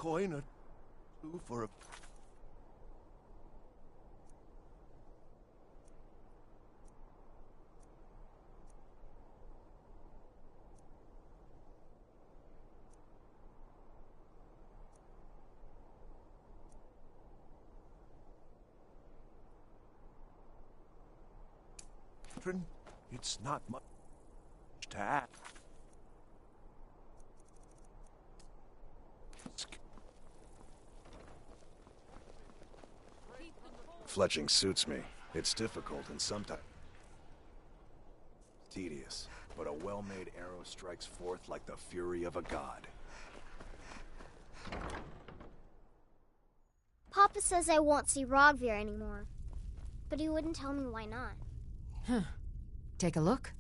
coin or two for a... It's not much to add. Fletching suits me. It's difficult and sometimes tedious, but a well-made arrow strikes forth like the fury of a god. Papa says I won't see Rogvir anymore, but he wouldn't tell me why not. Huh. Take a look.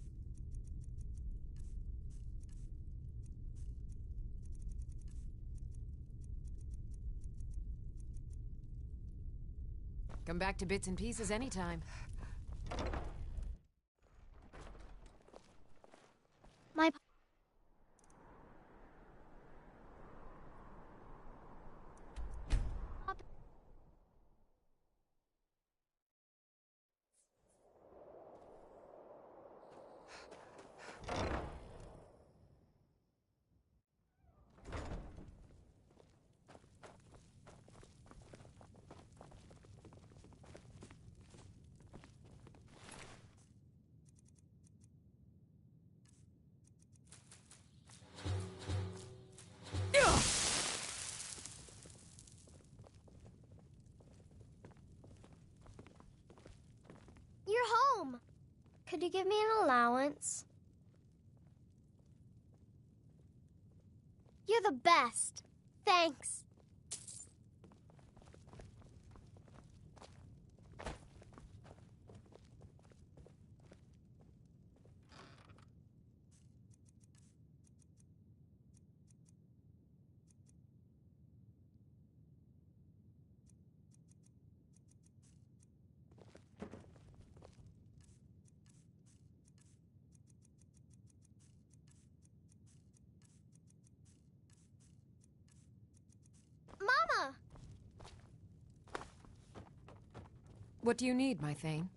Come back to bits and pieces anytime. My You're home! Could you give me an allowance? You're the best. Thanks. Mama! What do you need, my Thane?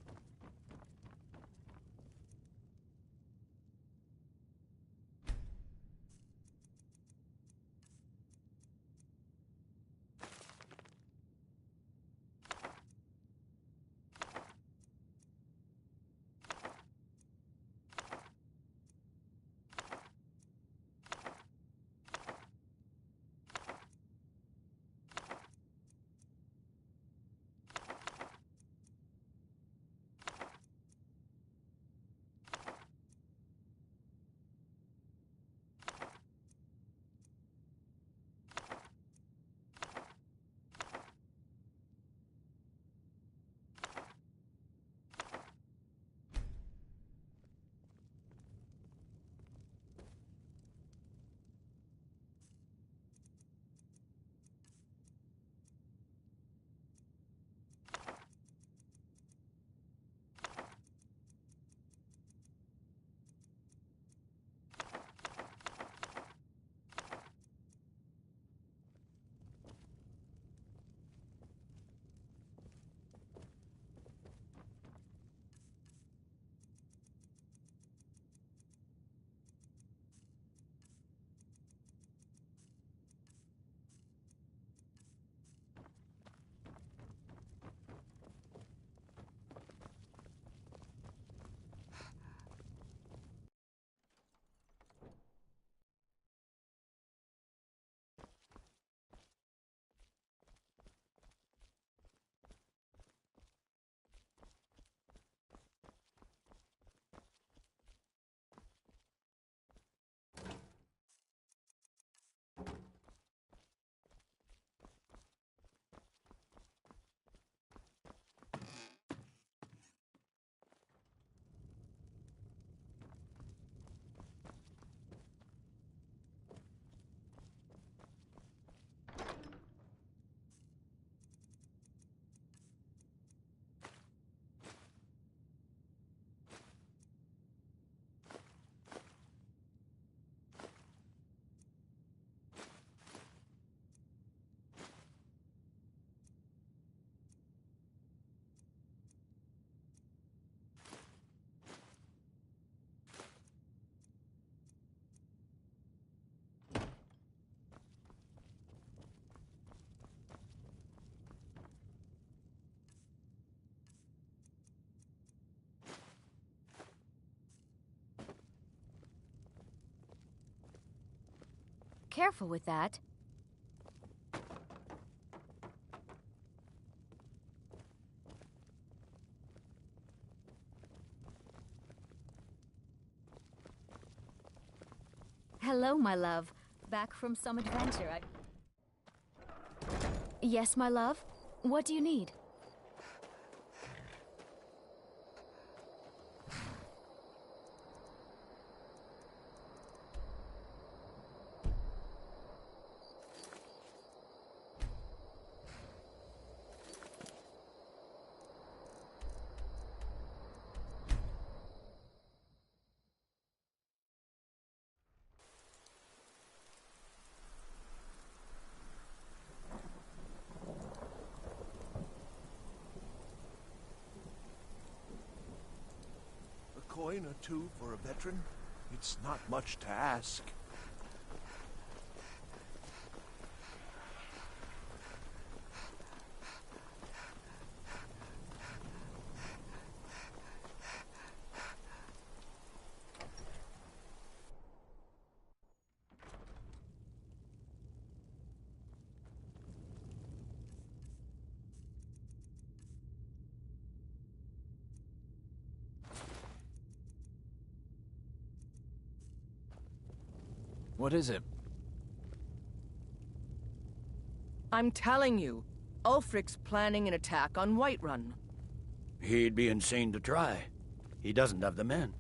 careful with that. Hello, my love. Back from some adventure. Yes, my love? What do you need? A coin or two for a veteran? It's not much to ask. What is it? I'm telling you, Ulfric's planning an attack on Whiterun. He'd be insane to try. He doesn't have the men.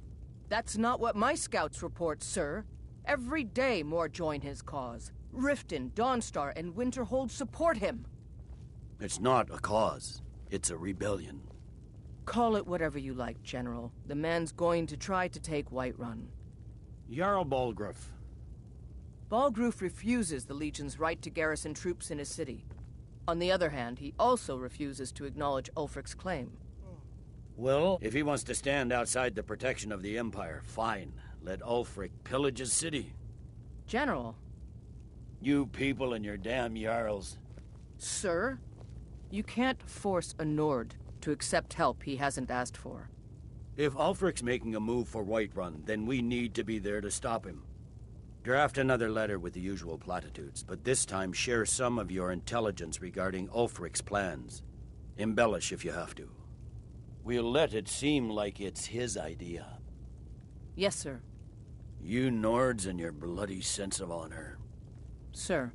That's not what my scouts report, sir. Every day more join his cause. Riften, Dawnstar, and Winterhold support him. It's not a cause. It's a rebellion. Call it whatever you like, General. The man's going to try to take Whiterun. Jarl Balgruuf. Balgruuf refuses the Legion's right to garrison troops in his city. On the other hand, he also refuses to acknowledge Ulfric's claim. Well, if he wants to stand outside the protection of the Empire, fine. Let Ulfric pillage his city. General. You people and your damn Jarls. Sir, you can't force a Nord to accept help he hasn't asked for. If Ulfric's making a move for Whiterun, then we need to be there to stop him. Draft another letter with the usual platitudes, but this time share some of your intelligence regarding Ulfric's plans. Embellish if you have to. We'll let it seem like it's his idea. Yes, sir. You Nords and your bloody sense of honor. Sir.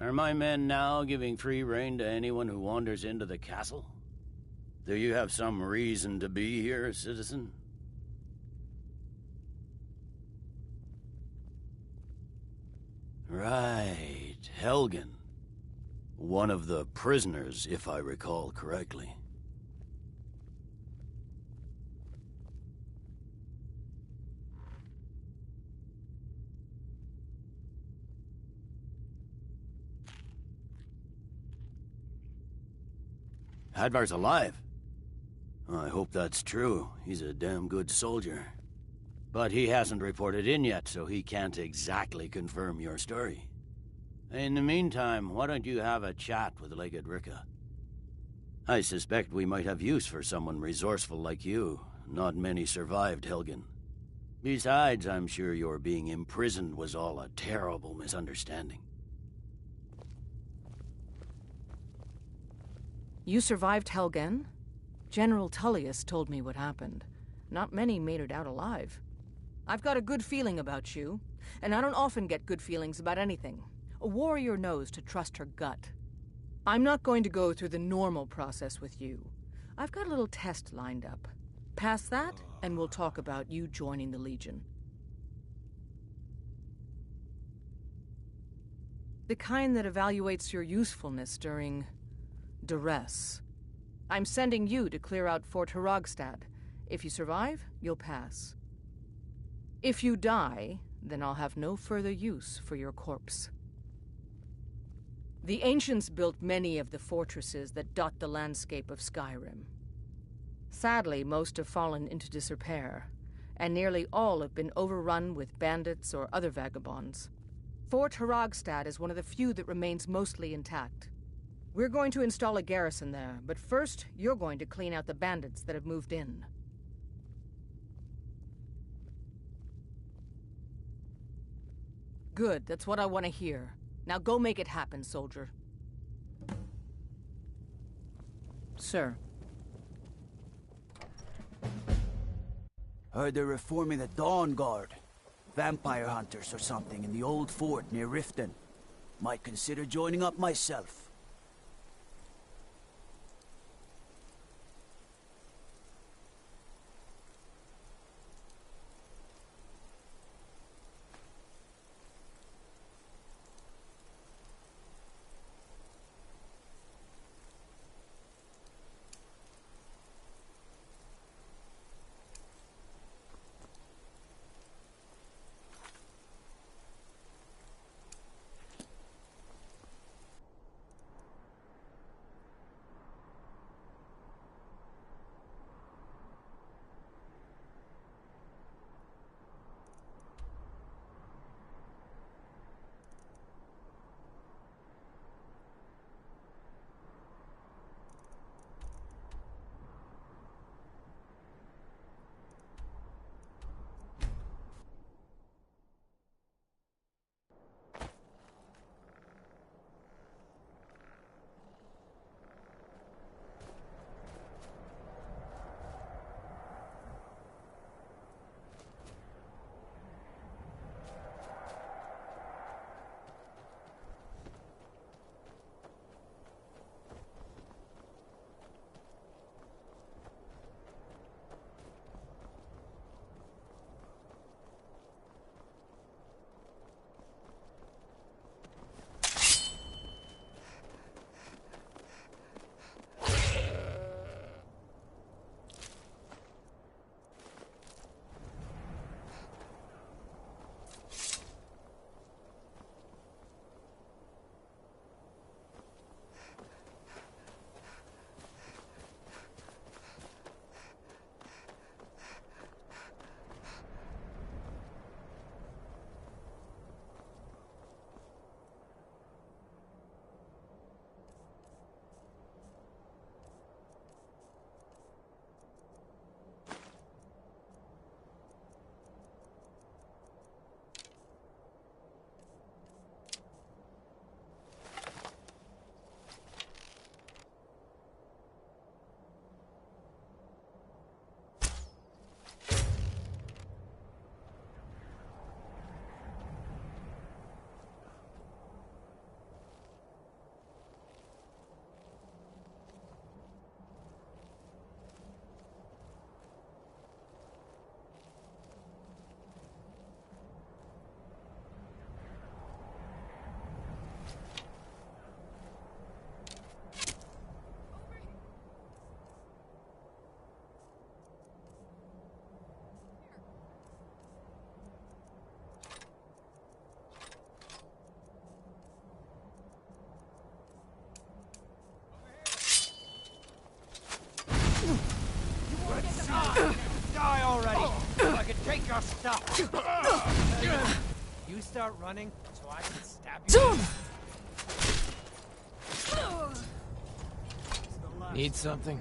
Are my men now giving free rein to anyone who wanders into the castle? Do you have some reason to be here, citizen? Right, Helgen. One of the prisoners, if I recall correctly. Hadvar's alive. I hope that's true. He's a damn good soldier. But he hasn't reported in yet, so he can't exactly confirm your story. In the meantime, why don't you have a chat with Legate Ricka? I suspect we might have use for someone resourceful like you. Not many survived Helgen. Besides, I'm sure your being imprisoned was all a terrible misunderstanding. You survived Helgen? General Tullius told me what happened. Not many made it out alive. I've got a good feeling about you, and I don't often get good feelings about anything. A warrior knows to trust her gut. I'm not going to go through the normal process with you. I've got a little test lined up. Pass that, and we'll talk about you joining the Legion. The kind that evaluates your usefulness during duress. I'm sending you to clear out Fort Hrogstad. If you survive, you'll pass. If you die, then I'll have no further use for your corpse. The ancients built many of the fortresses that dot the landscape of Skyrim. Sadly, most have fallen into disrepair, and nearly all have been overrun with bandits or other vagabonds. Fort Hrogstad is one of the few that remains mostly intact. We're going to install a garrison there, but first, you're going to clean out the bandits that have moved in. Good, that's what I want to hear. Now go make it happen, soldier. Sir. Heard they're reforming the Dawn Guard. Vampire hunters or something in the old fort near Riften. Might consider joining up myself. Die already! So I can take your stuff! You start running so I can stab you. Need something?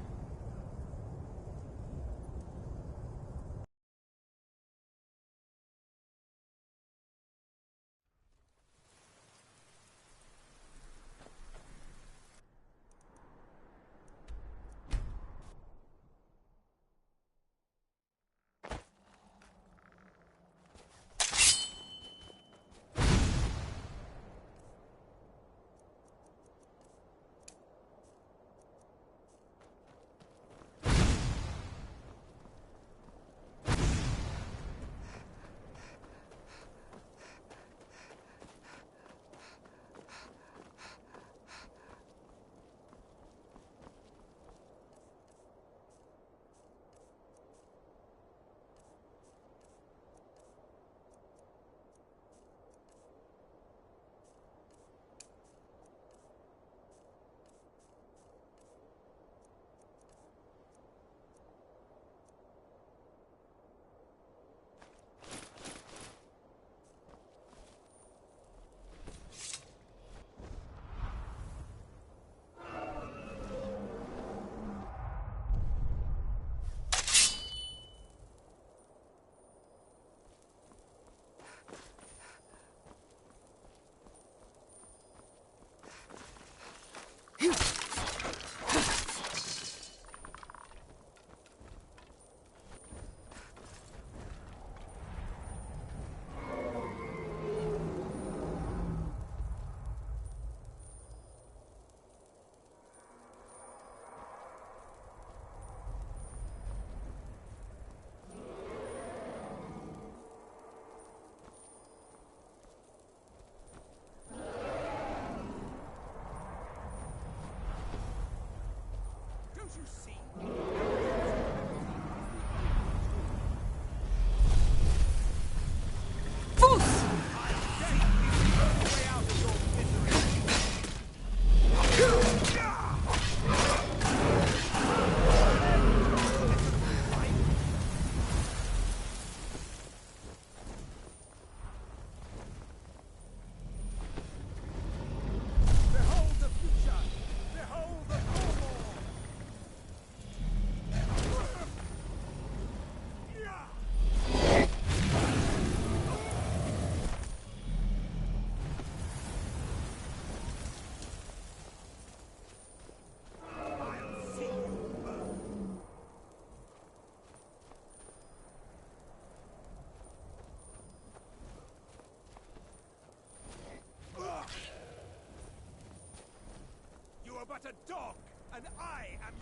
But a dog, and I am...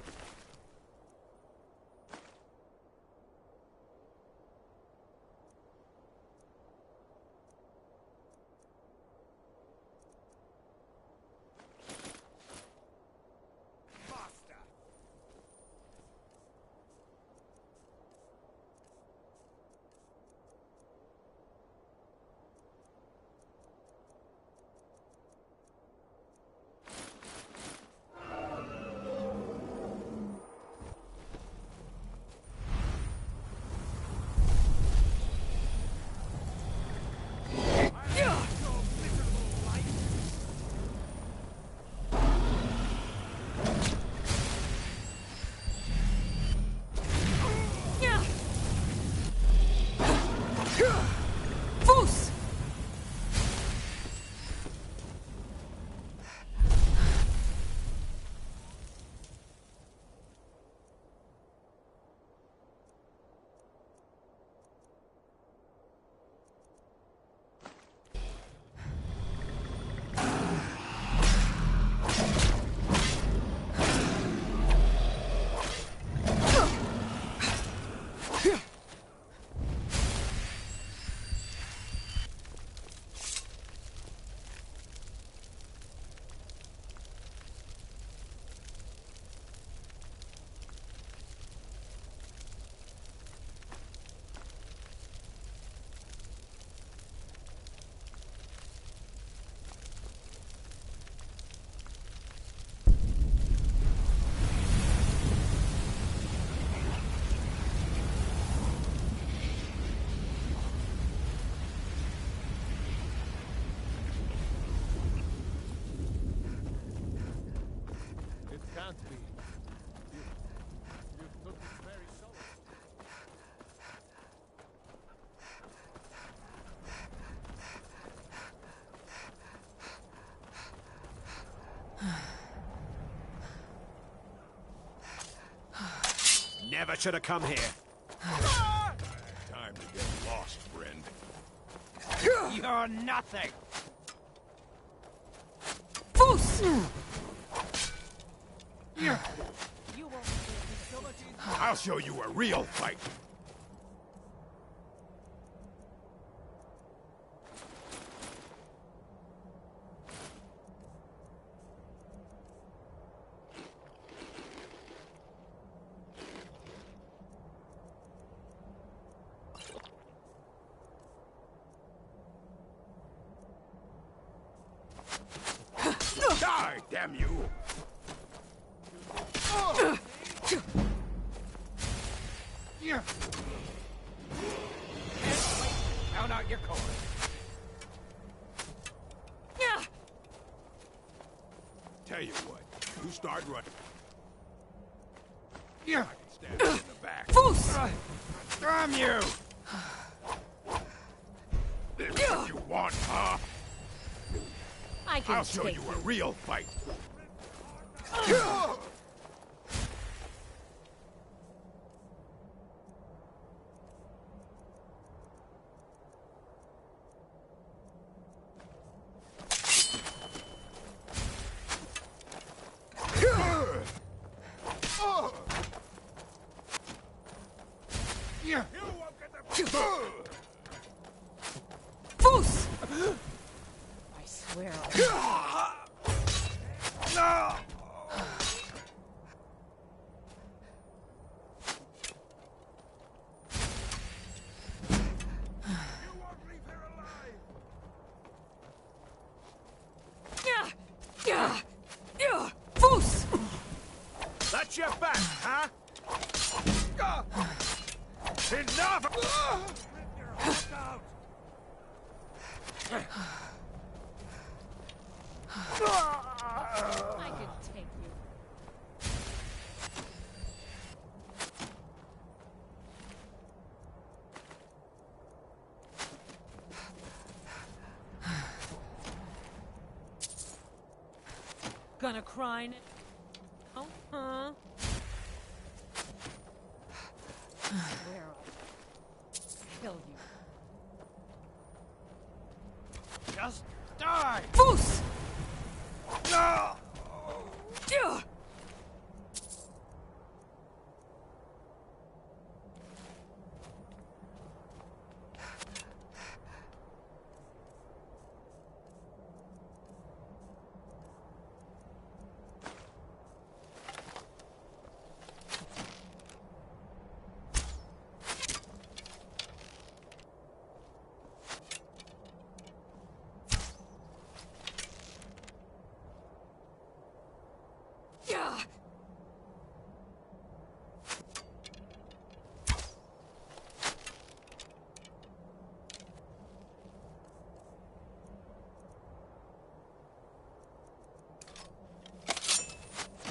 Master! can't be. You took it very solemn. Never should have come here. Time to get lost, friend. You're nothing! I'll show you a real fight. Die, damn you! Count out your coin. Tell you what, you start running. I can stab you in the back. Damn you! This is what you want, huh? I can I'll show take you a real fight. Foos! I swear Foos! That's your back, huh? Enough! Rip your heart out! I could take you. Gonna cry now? Oh, huh? Where I'll kill you. Just die! Foos!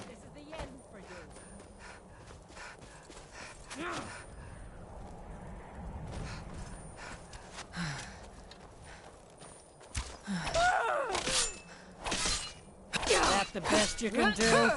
This is the end for you. That the best you can do?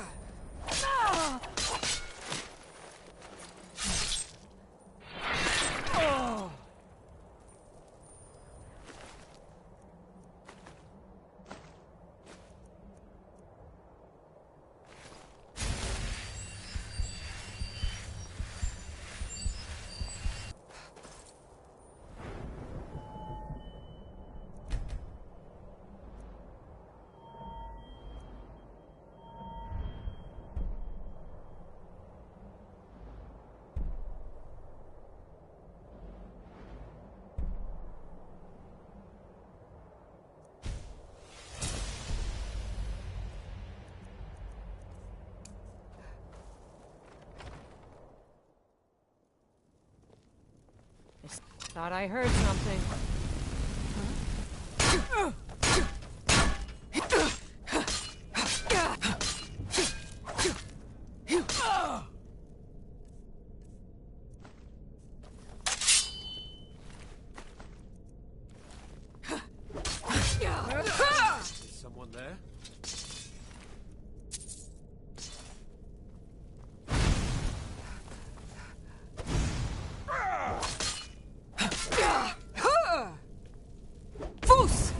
Thought I heard something. Is someone there? Foos!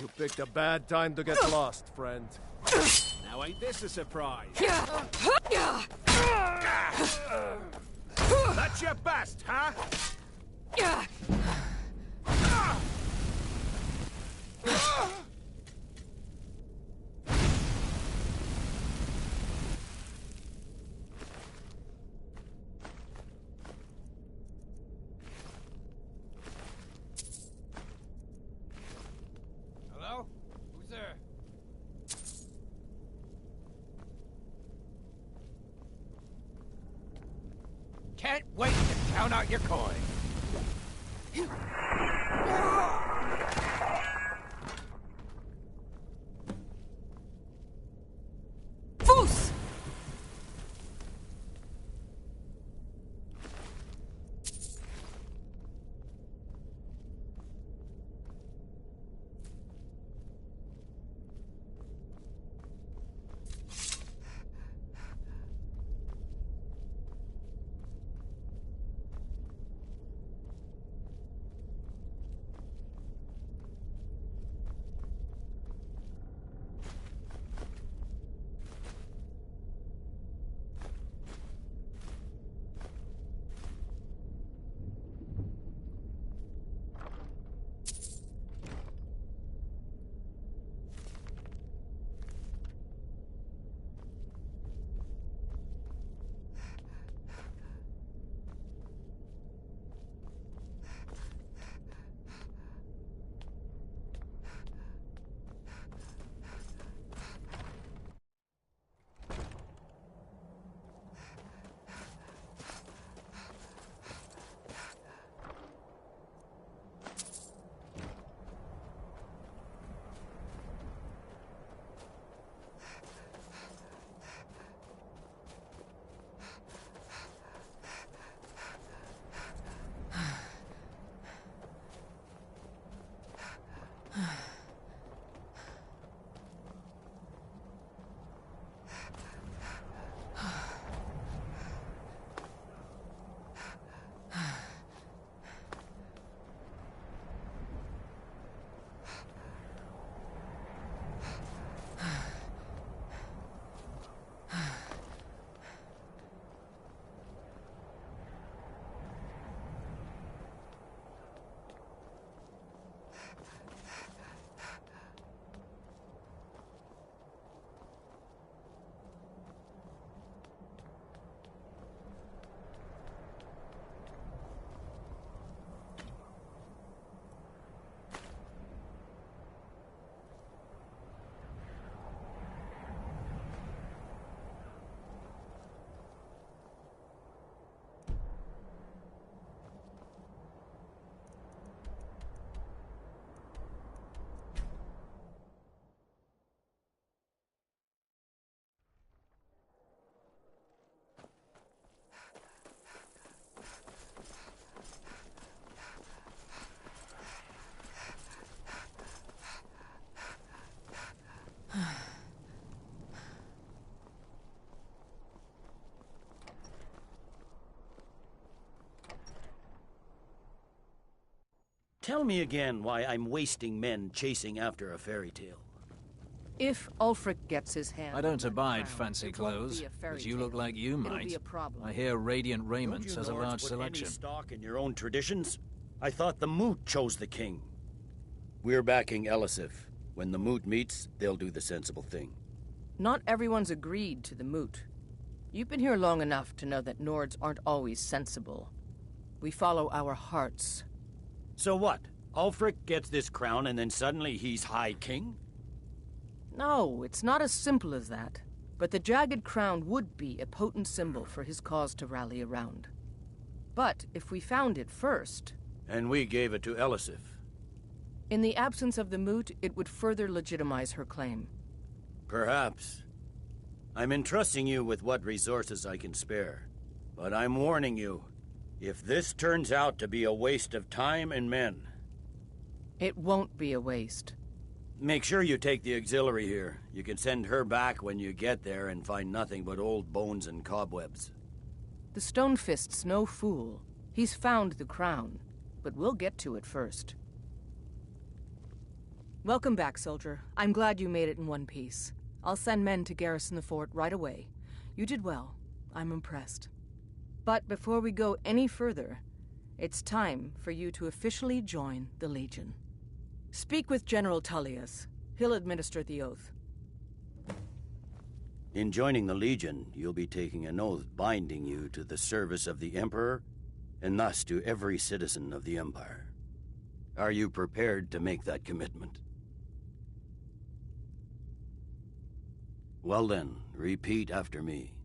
You picked a bad time to get lost, friend. Now ain't this a surprise? That's your best, huh? Hello? Who's there? Can't wait to count out your coin. Foos! Tell me again why I'm wasting men chasing after a fairy tale. If Ulfric gets his hand I on don't that abide crown, fancy it won't clothes, be a fairy but you look tale. like you It'll might. be a problem. I hear Radiant Raiment Don't you has a lords large put selection. any stock in your own traditions? I thought the Moot chose the king. We're backing Elisif. When the Moot meets, they'll do the sensible thing. Not everyone's agreed to the moot. You've been here long enough to know that Nords aren't always sensible. We follow our hearts. So what? Ulfric gets this crown and then suddenly he's High King? No, it's not as simple as that. But the jagged crown would be a potent symbol for his cause to rally around. But if we found it first... And we gave it to Elisif. In the absence of the moot, it would further legitimize her claim. Perhaps. I'm entrusting you with what resources I can spare. But I'm warning you, if this turns out to be a waste of time and men... It won't be a waste. Make sure you take the auxiliary here. You can send her back when you get there and find nothing but old bones and cobwebs. The Stonefist's no fool. He's found the crown, but we'll get to it first. Welcome back, soldier. I'm glad you made it in one piece. I'll send men to garrison the fort right away. You did well. I'm impressed. But before we go any further, it's time for you to officially join the Legion. Speak with General Tullius. He'll administer the oath. In joining the Legion, you'll be taking an oath binding you to the service of the Emperor, and thus to every citizen of the Empire. Are you prepared to make that commitment? Well then, repeat after me.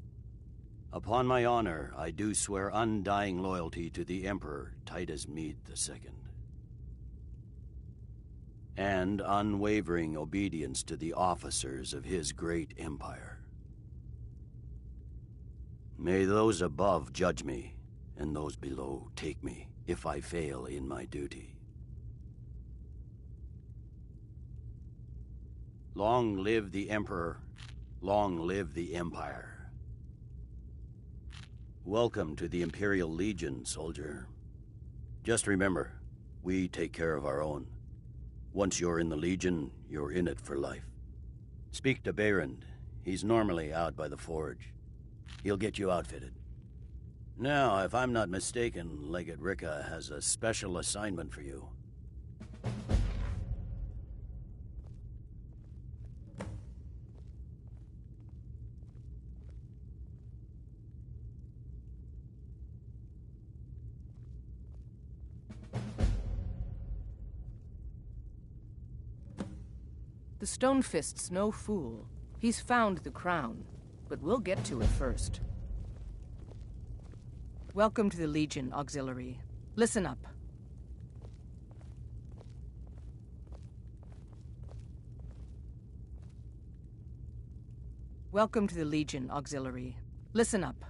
Upon my honor, I do swear undying loyalty to the Emperor Titus Mede II. And unwavering obedience to the officers of his great empire. May those above judge me, and those below take me, if I fail in my duty. Long live the Emperor, long live the Empire. Welcome to the Imperial Legion, soldier. Just remember, we take care of our own. Once you're in the Legion, you're in it for life. Speak to Behrend. He's normally out by the forge. He'll get you outfitted. Now, if I'm not mistaken, Legate Ricka has a special assignment for you. The Stonefist's no fool. He's found the crown, but we'll get to it first. Welcome to the Legion, Auxiliary. Listen up. Welcome to the Legion, Auxiliary. Listen up.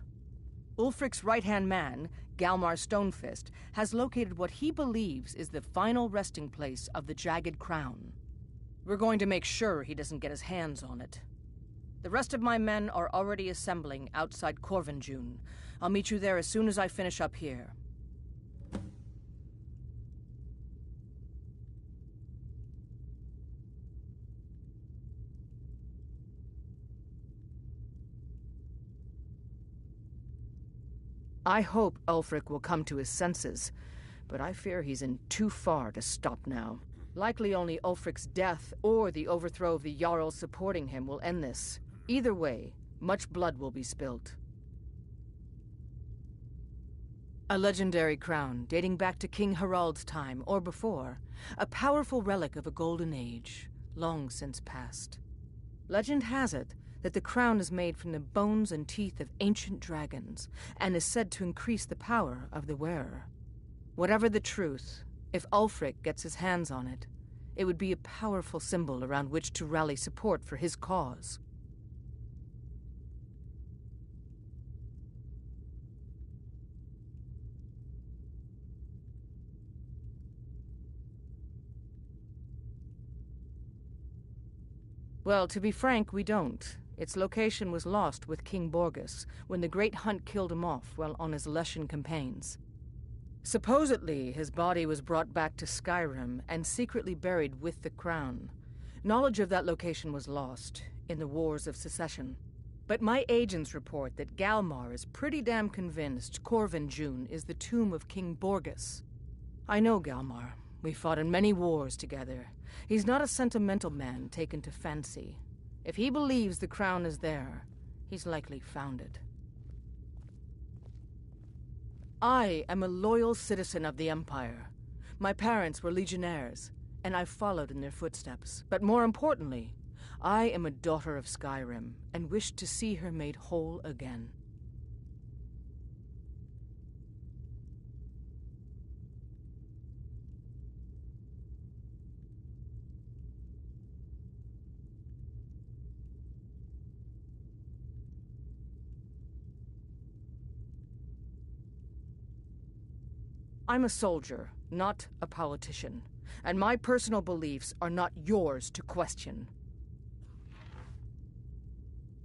Ulfric's right-hand man, Galmar Stonefist, has located what he believes is the final resting place of the Jagged Crown. We're going to make sure he doesn't get his hands on it. The rest of my men are already assembling outside Corvinjune. I'll meet you there as soon as I finish up here. I hope Ulfric will come to his senses, but I fear he's in too far to stop now. Likely only Ulfric's death or the overthrow of the Jarls supporting him will end this. Either way, much blood will be spilt. A legendary crown dating back to King Harald's time or before, a powerful relic of a golden age, long since past. Legend has it that the crown is made from the bones and teeth of ancient dragons, and is said to increase the power of the wearer. Whatever the truth, if Ulfric gets his hands on it, it would be a powerful symbol around which to rally support for his cause. Well, to be frank, we don't. Its location was lost with King Borgus when the Great Hunt killed him off while on his Lushan campaigns. Supposedly, his body was brought back to Skyrim and secretly buried with the crown. Knowledge of that location was lost in the Wars of Secession. But my agents report that Galmar is pretty damn convinced Corvinjune is the tomb of King Borgus. I know Galmar. We fought in many wars together. He's not a sentimental man taken to fancy. If he believes the crown is there, he's likely found it. I am a loyal citizen of the Empire. My parents were legionnaires, and I followed in their footsteps. But more importantly, I am a daughter of Skyrim, and wish to see her made whole again. I'm a soldier, not a politician, and my personal beliefs are not yours to question.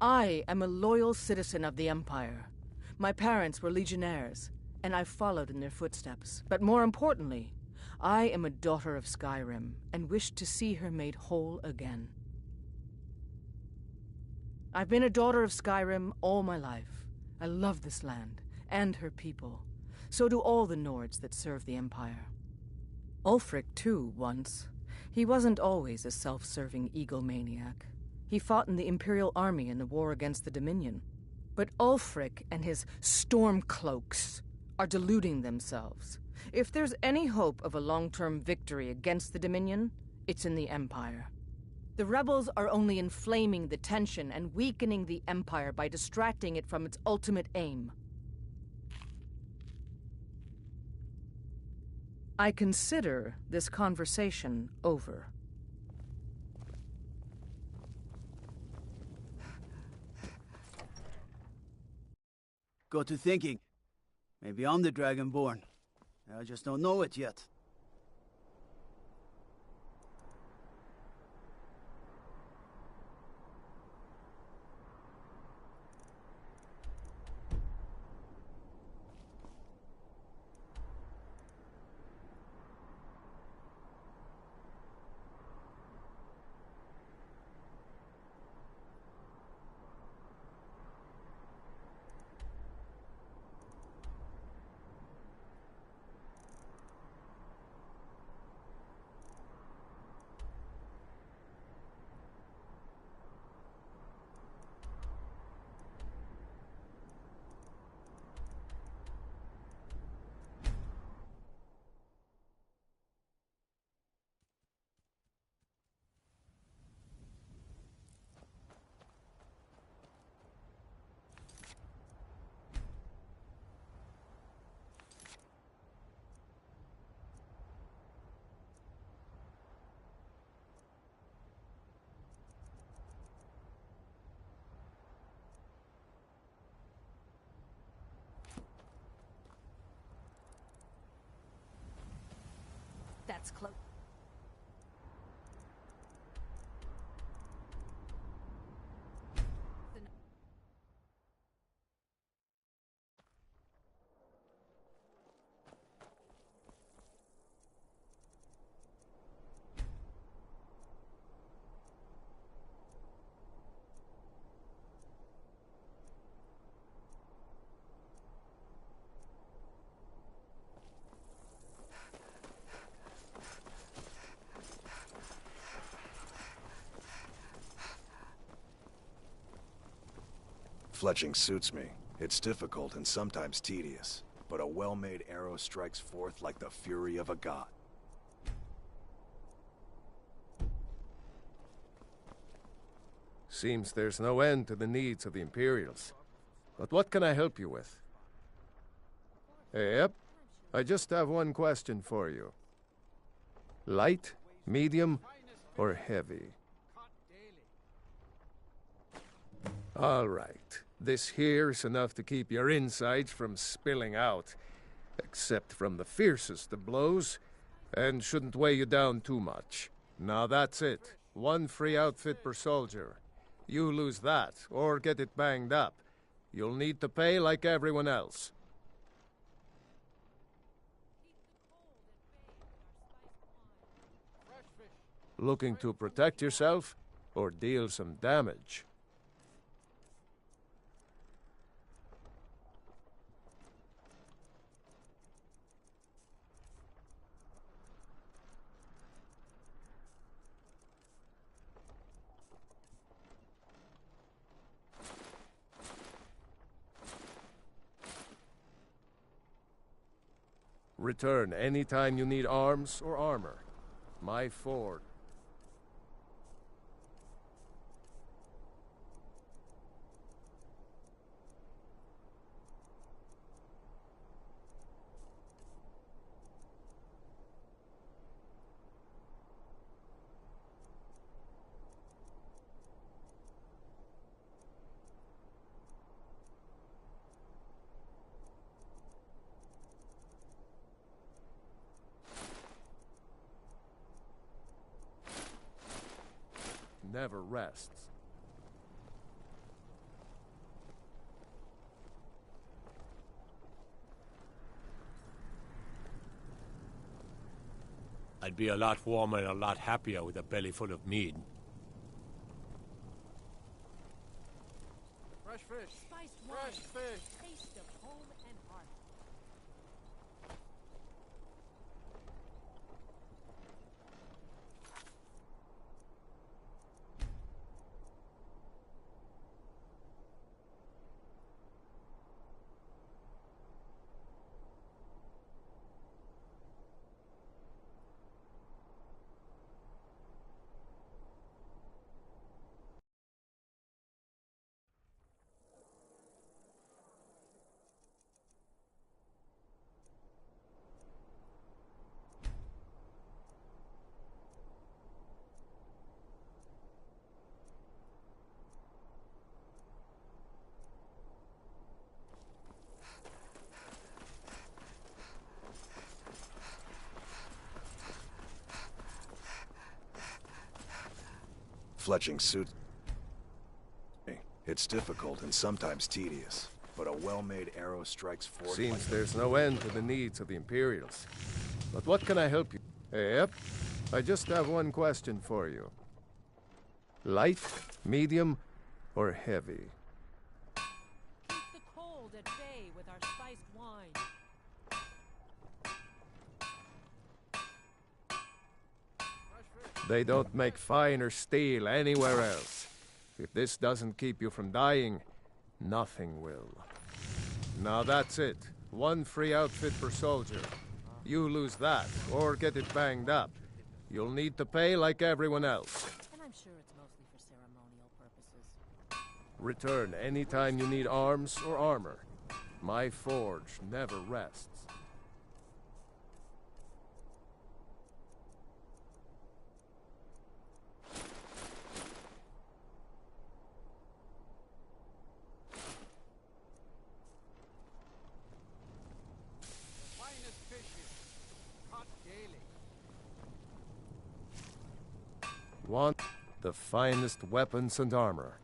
I am a loyal citizen of the Empire. My parents were legionnaires, and I followed in their footsteps. But more importantly, I am a daughter of Skyrim, and wish to see her made whole again. I've been a daughter of Skyrim all my life. I love this land, and her people. So do all the Nords that serve the Empire. Ulfric, too, once. He wasn't always a self-serving egomaniac. He fought in the Imperial army in the war against the Dominion. But Ulfric and his Stormcloaks are deluding themselves. If there's any hope of a long-term victory against the Dominion, it's in the Empire. The rebels are only inflaming the tension and weakening the Empire by distracting it from its ultimate aim. I consider this conversation over. Got to thinking. Maybe I'm the Dragonborn. I just don't know it yet. That's close. Fletching suits me. It's difficult and sometimes tedious, but a well-made arrow strikes forth like the fury of a god. Seems there's no end to the needs of the Imperials. But what can I help you with? Yep. I just have one question for you. Light, medium, or heavy? All right. This here is enough to keep your insides from spilling out, except from the fiercest of blows, and shouldn't weigh you down too much. Now that's it. One free outfit per soldier. You lose that, or get it banged up, you'll need to pay like everyone else. Looking to protect yourself, or deal some damage? Return anytime you need arms or armor. My ford. Never rests. I'd be a lot warmer and a lot happier with a belly full of mead. Fresh fish. Spiced Fresh wine. fish. Taste of home and heart. Fletching suits me. It's difficult and sometimes tedious, but a well-made arrow strikes forth. Seems there's no end to the needs of the Imperials. But what can I help you? Yep. I just have one question for you. Light, medium, or heavy? Keep the cold at bay with our spiced wine. They don't make finer steel anywhere else. If this doesn't keep you from dying, nothing will. Now that's it. One free outfit per soldier. You lose that, or get it banged up. You'll need to pay like everyone else. And I'm sure it's mostly for ceremonial purposes. Return anytime you need arms or armor. My forge never rests. Finest fishes. Caught daily. Want the finest weapons and armor.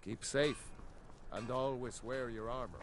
Keep safe, and always wear your armor.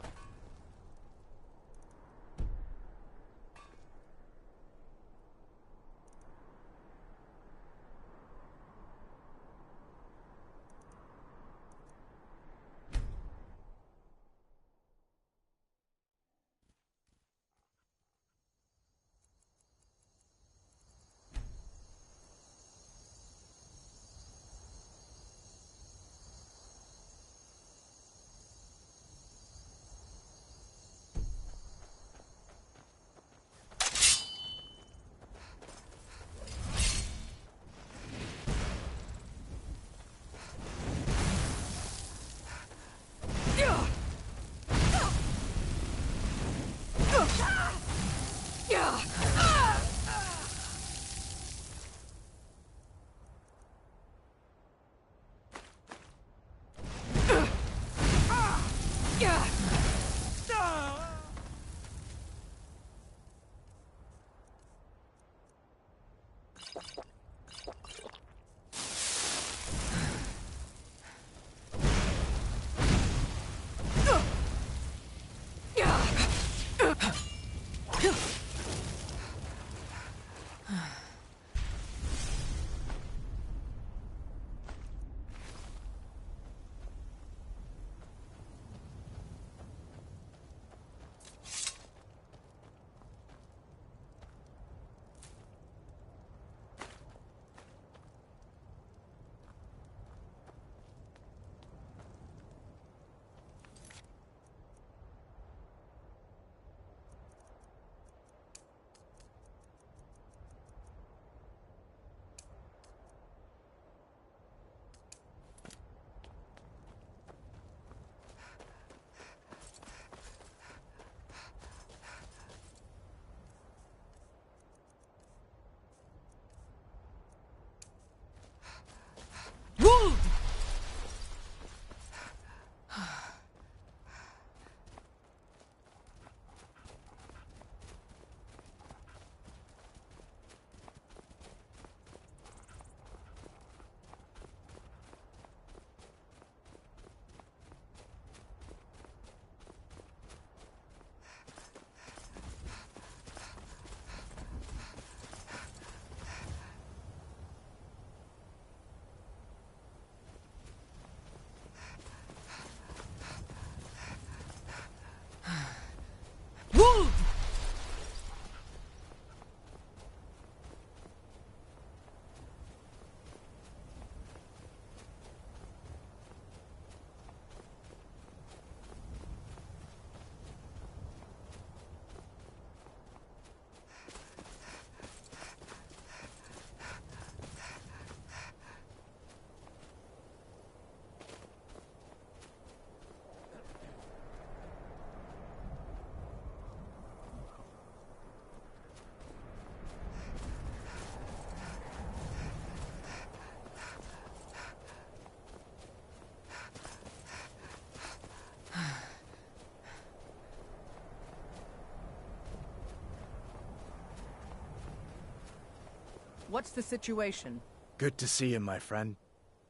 What's the situation? Good to see you, my friend.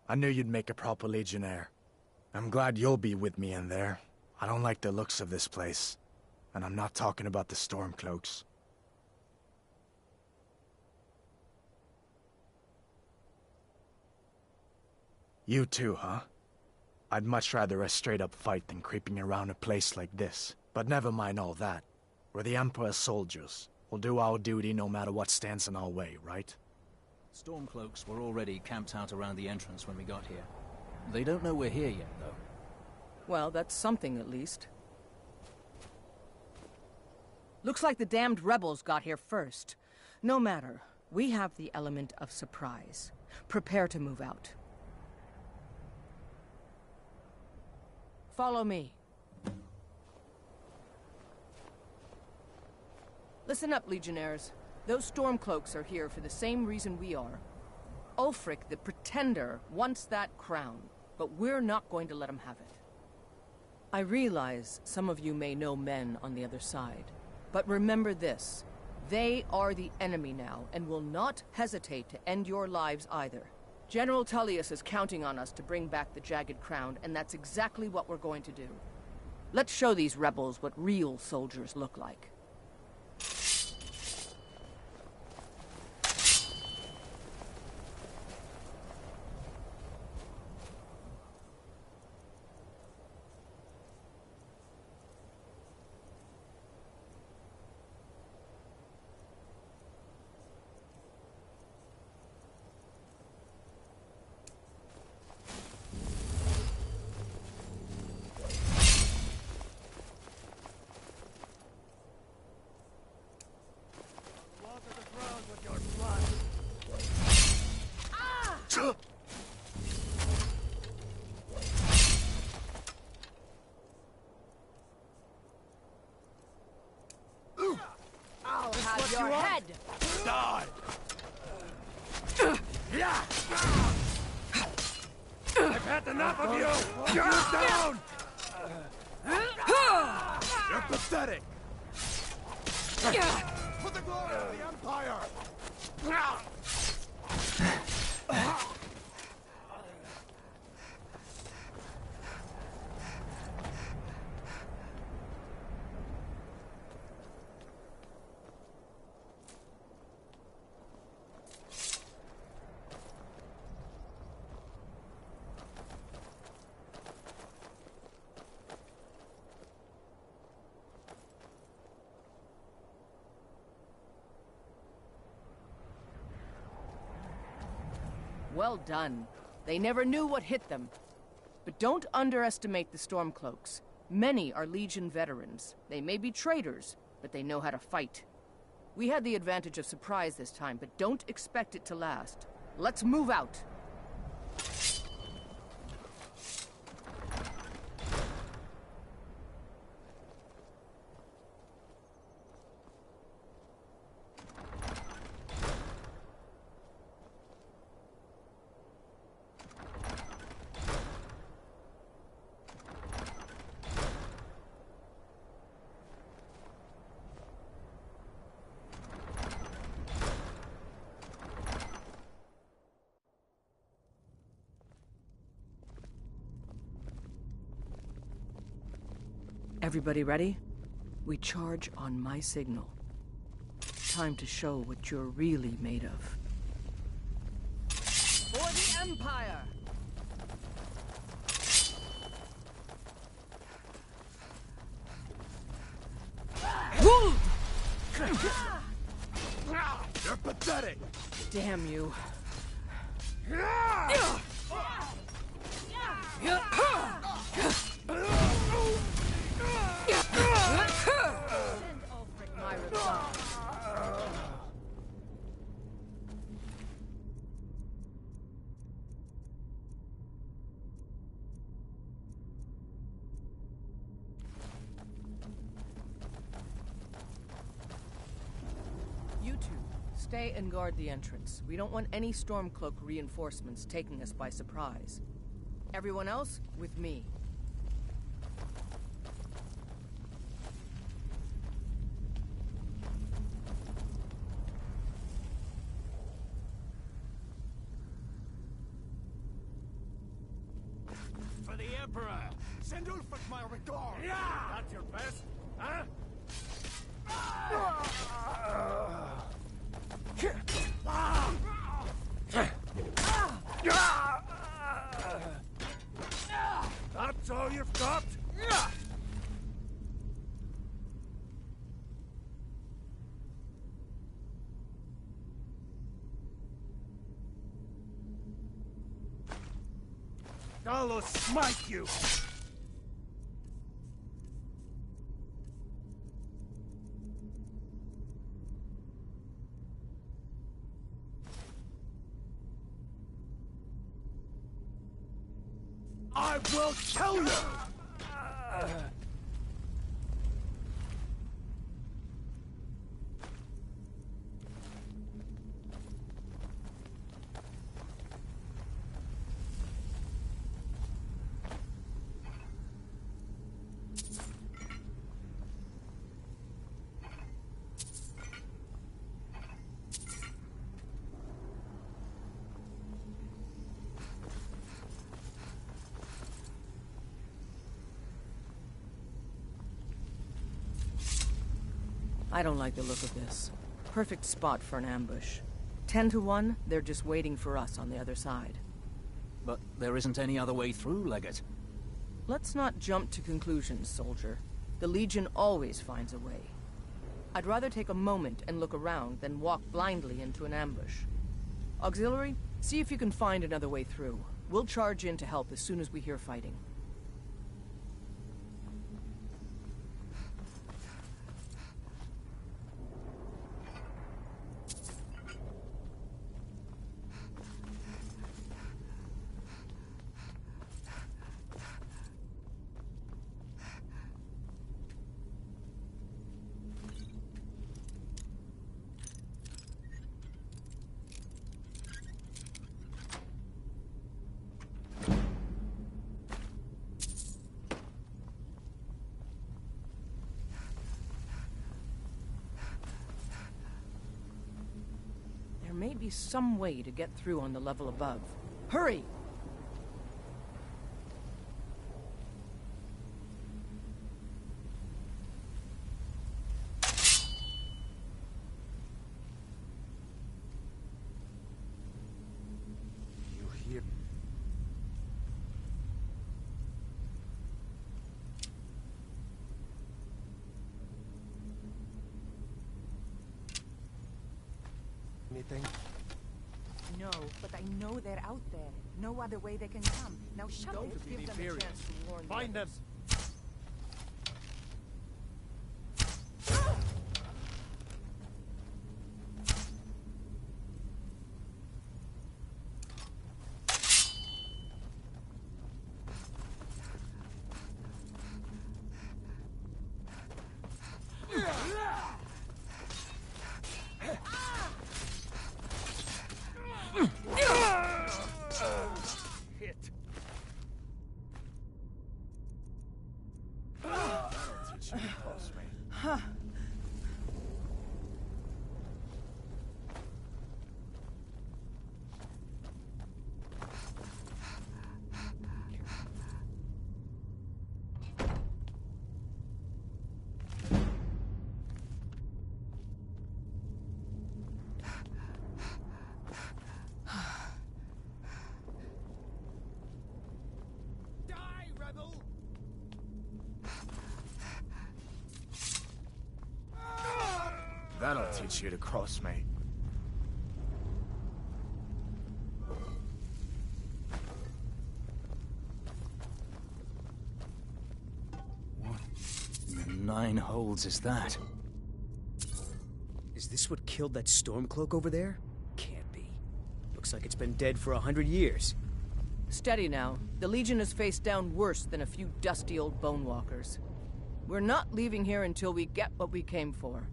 I knew you'd make a proper legionnaire. I'm glad you'll be with me in there. I don't like the looks of this place. And I'm not talking about the Stormcloaks. You too, huh? I'd much rather a straight-up fight than creeping around a place like this. But never mind all that. We're the Emperor's soldiers. We'll do our duty no matter what stands in our way, right? Stormcloaks were already camped out around the entrance when we got here. They don't know we're here yet, though. Well, that's something at least. Looks like the damned rebels got here first. No matter. We have the element of surprise. Prepare to move out. Follow me. Listen up, Legionnaires. Those Stormcloaks are here for the same reason we are. Ulfric, the Pretender, wants that crown, but we're not going to let him have it. I realize some of you may know men on the other side, but remember this. They are the enemy now, and will not hesitate to end your lives either. General Tullius is counting on us to bring back the Jagged Crown, and that's exactly what we're going to do. Let's show these rebels what real soldiers look like. I'll have your head! Die! I've had enough of you! You're down! You're pathetic! For the glory of the Empire! Well done. They never knew what hit them. But don't underestimate the Stormcloaks. Many are Legion veterans. They may be traitors, but they know how to fight. We had the advantage of surprise this time, but don't expect it to last. Let's move out. Everybody ready? We charge on my signal. Time to show what you're really made of. For the Empire! You're pathetic! Damn you. You two, stay and guard the entrance. We don't want any Stormcloak reinforcements taking us by surprise. Everyone else, with me. the Emperor! Send Ulfric my regard! Yeah! That's your best, huh? That's all you've got? I'll smite you! I will kill you! I don't like the look of this. Perfect spot for an ambush. 10 to 1, they're just waiting for us on the other side. But there isn't any other way through, Legate. Let's not jump to conclusions, soldier. The Legion always finds a way. I'd rather take a moment and look around than walk blindly into an ambush. Auxiliary, see if you can find another way through. We'll charge in to help as soon as we hear fighting. There may be some way to get through on the level above. Hurry! You hear? Anything? No, but I know they're out there. No other way they can come. Now shut Don't it. be Give the them a Imperials. chance to warn Find them! Hit. Teach you to close me. Huh. Die, rebel! That'll teach you to cross me. What in the nine holes is that? Is this what killed that Stormcloak over there? Can't be. Looks like it's been dead for 100 years. Steady now. The Legion has faced down worse than a few dusty old bonewalkers. We're not leaving here until we get what we came for.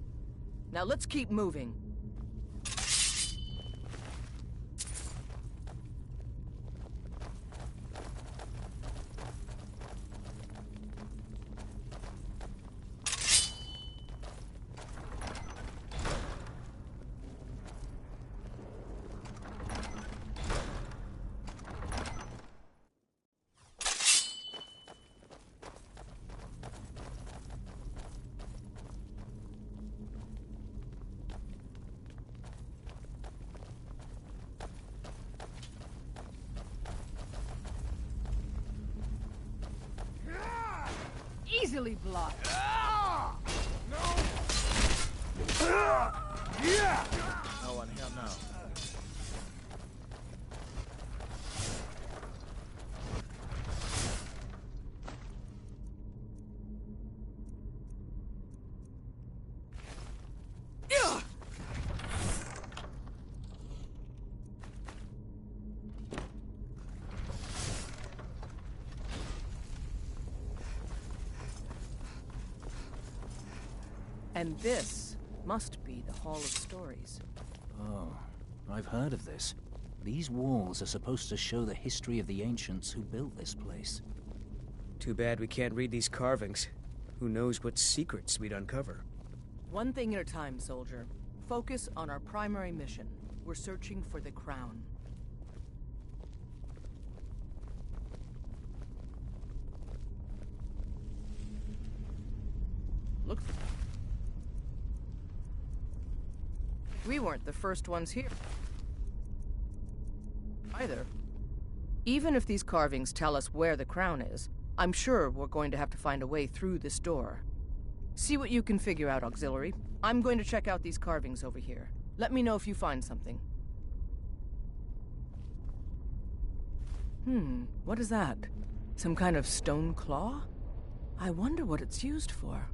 Now let's keep moving. easily blocked. No one here now. And this must be the Hall of Stories. Oh, I've heard of this. These walls are supposed to show the history of the ancients who built this place. Too bad we can't read these carvings. Who knows what secrets we'd uncover. One thing at a time, soldier. Focus on our primary mission. We're searching for the crown. Look. We weren't the first ones here. Either. Even if these carvings tell us where the crown is, I'm sure we're going to have to find a way through this door. See what you can figure out, Auxiliary. I'm going to check out these carvings over here. Let me know if you find something. What is that? Some kind of stone claw? I wonder what it's used for.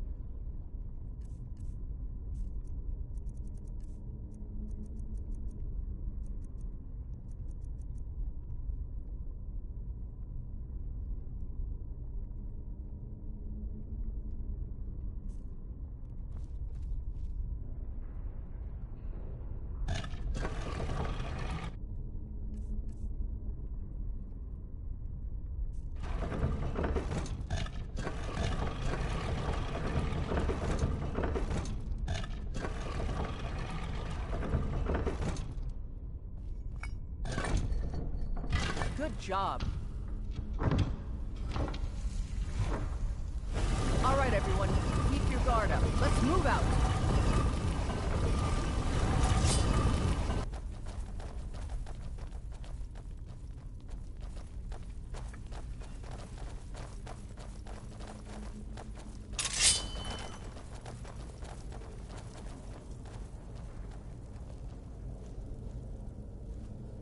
Good job. All right, everyone. Keep your guard up. Let's move out.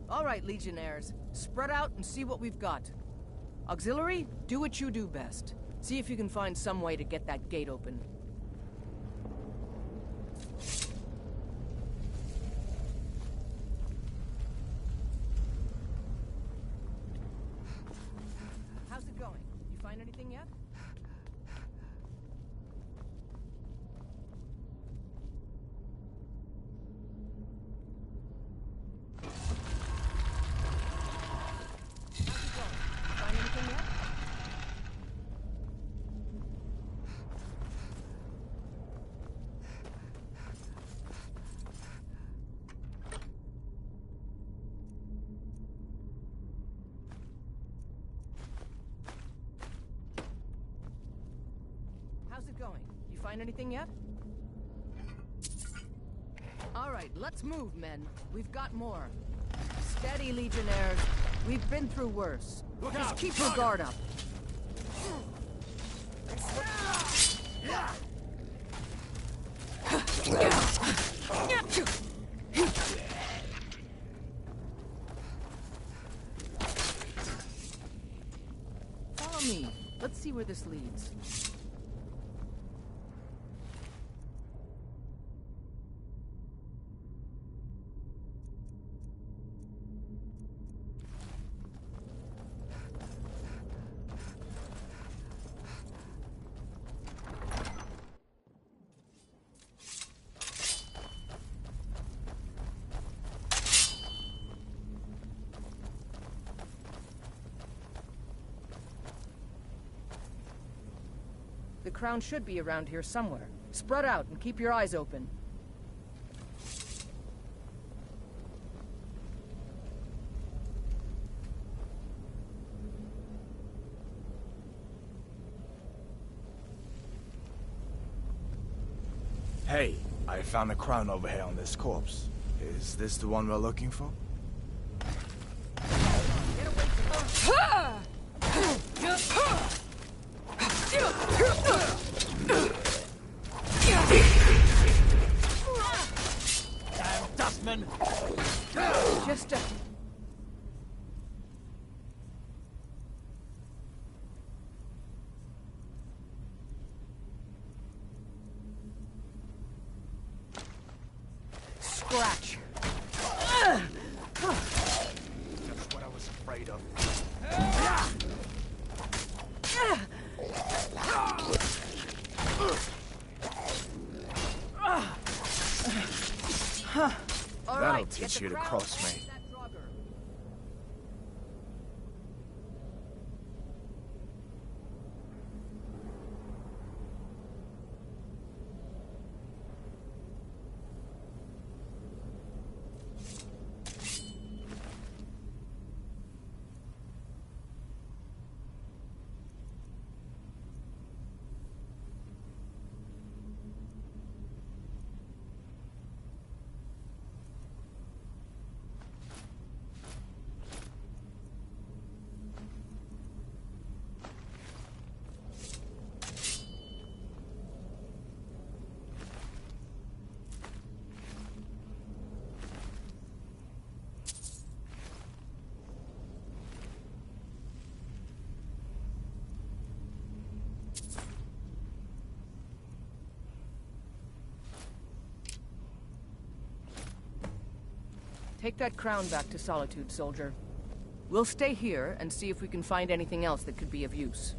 All right, Legionnaires. Spread out and see what we've got. Auxiliary, do what you do best. See if you can find some way to get that gate open. How's it going? You find anything yet? How's it going? You find anything yet? All right, let's move, men. We've got more. Steady, Legionnaires. We've been through worse. Just keep your guard up. Follow me. Let's see where this leads. The crown should be around here somewhere. Spread out and keep your eyes open. Hey, I found a crown over here on this corpse. Is this the one we're looking for? Get away from her. scratch. Just what I was afraid of. That'll teach you to cross me. Take that crown back to Solitude, soldier. We'll stay here and see if we can find anything else that could be of use.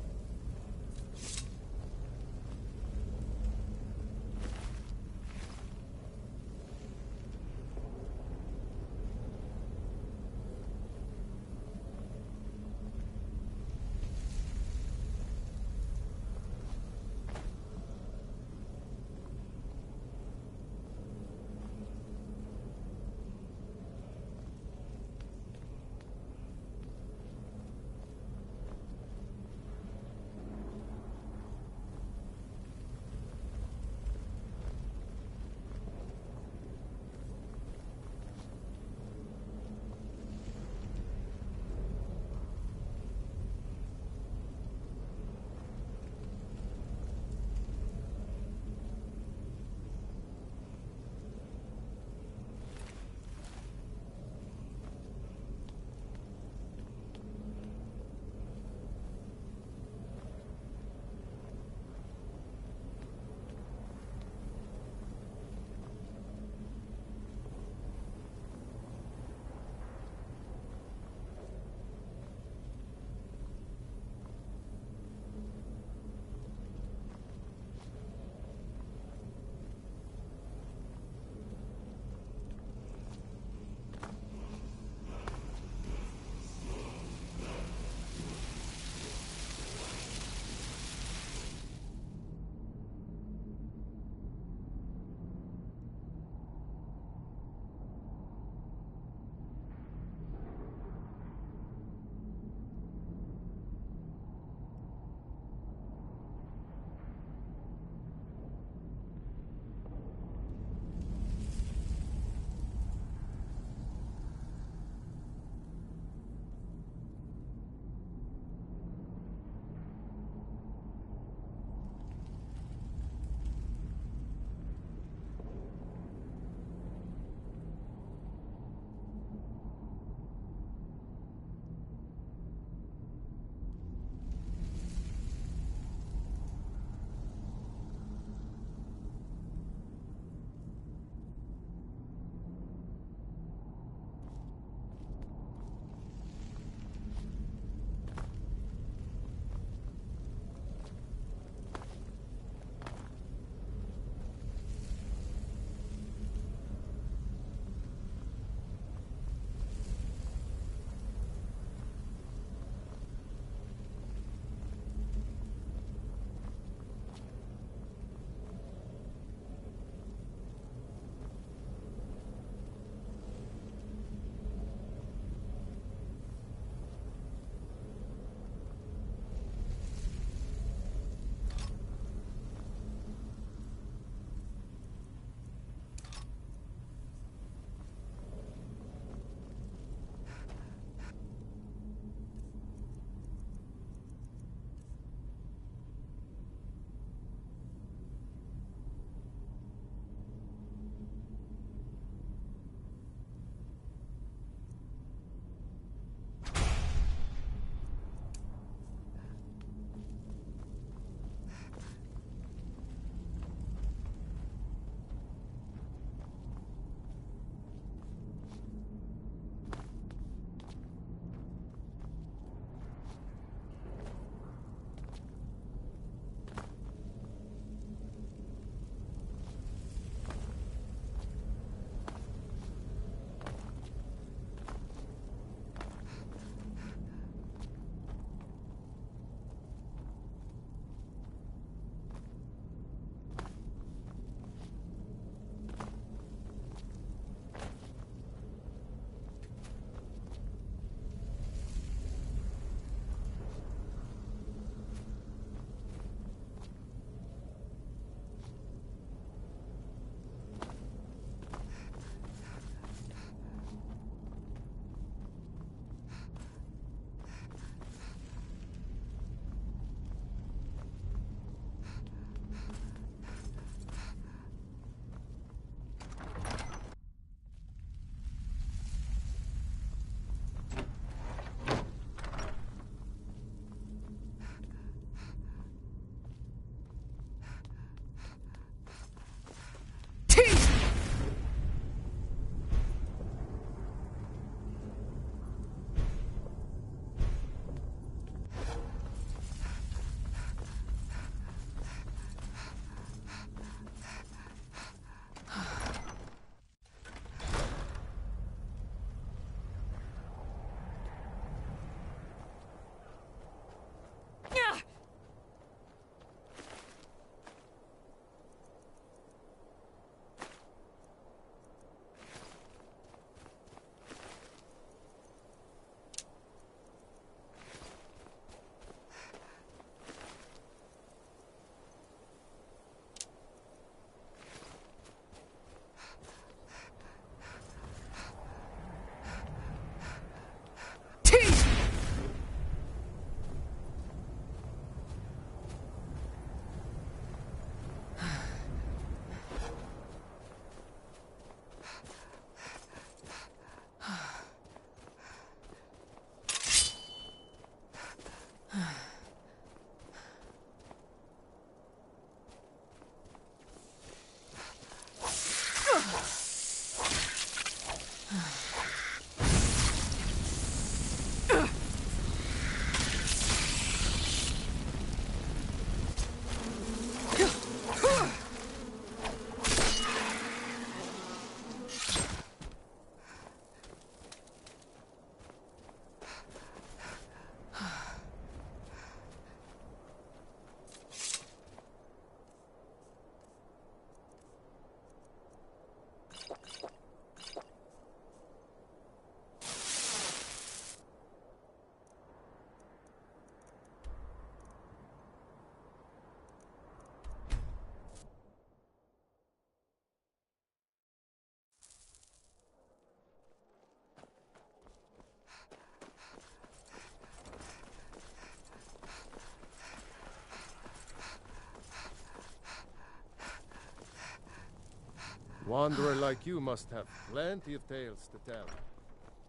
Wanderer like you must have plenty of tales to tell.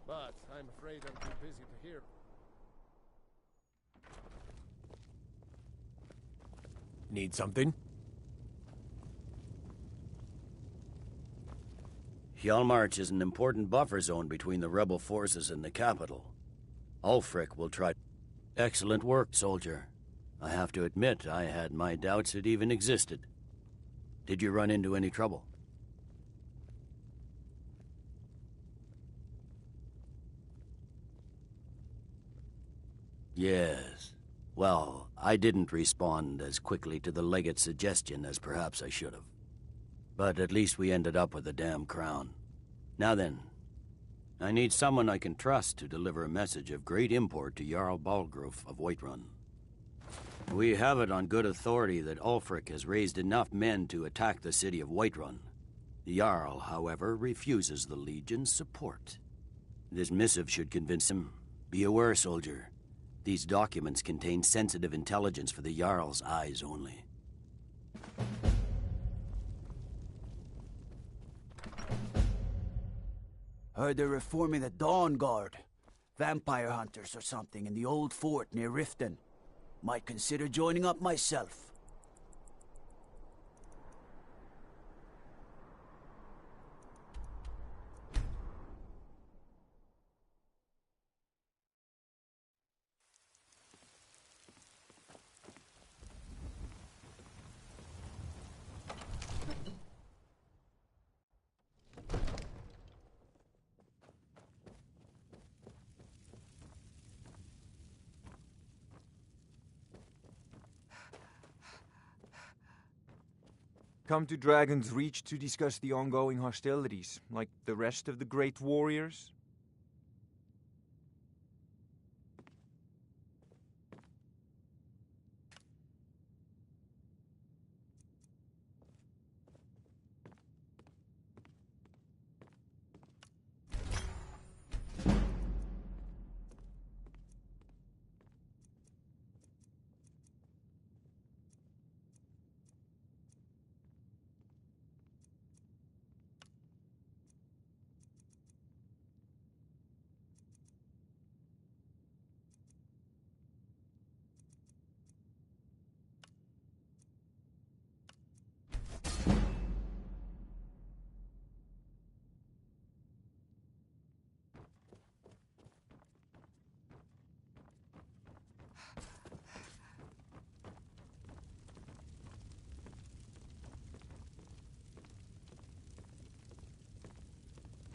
But I'm afraid I'm too busy to hear. Need something? Hjalmarch is an important buffer zone between the rebel forces and the capital. Ulfric will try... Excellent work, soldier. I have to admit, I had my doubts it even existed. Did you run into any trouble? Yes. Well, I didn't respond as quickly to the legate's suggestion as perhaps I should have. But at least we ended up with the damn crown. Now then, I need someone I can trust to deliver a message of great import to Jarl Balgruf of Whiterun. We have it on good authority that Ulfric has raised enough men to attack the city of Whiterun. The Jarl, however, refuses the Legion's support. This missive should convince him. Be aware, soldier. These documents contain sensitive intelligence for the Jarl's eyes only. Heard they're reforming the Dawn Guard. Vampire hunters or something in the old fort near Riften. Might consider joining up myself. Come to Dragon's Reach to discuss the ongoing hostilities, like the rest of the great warriors?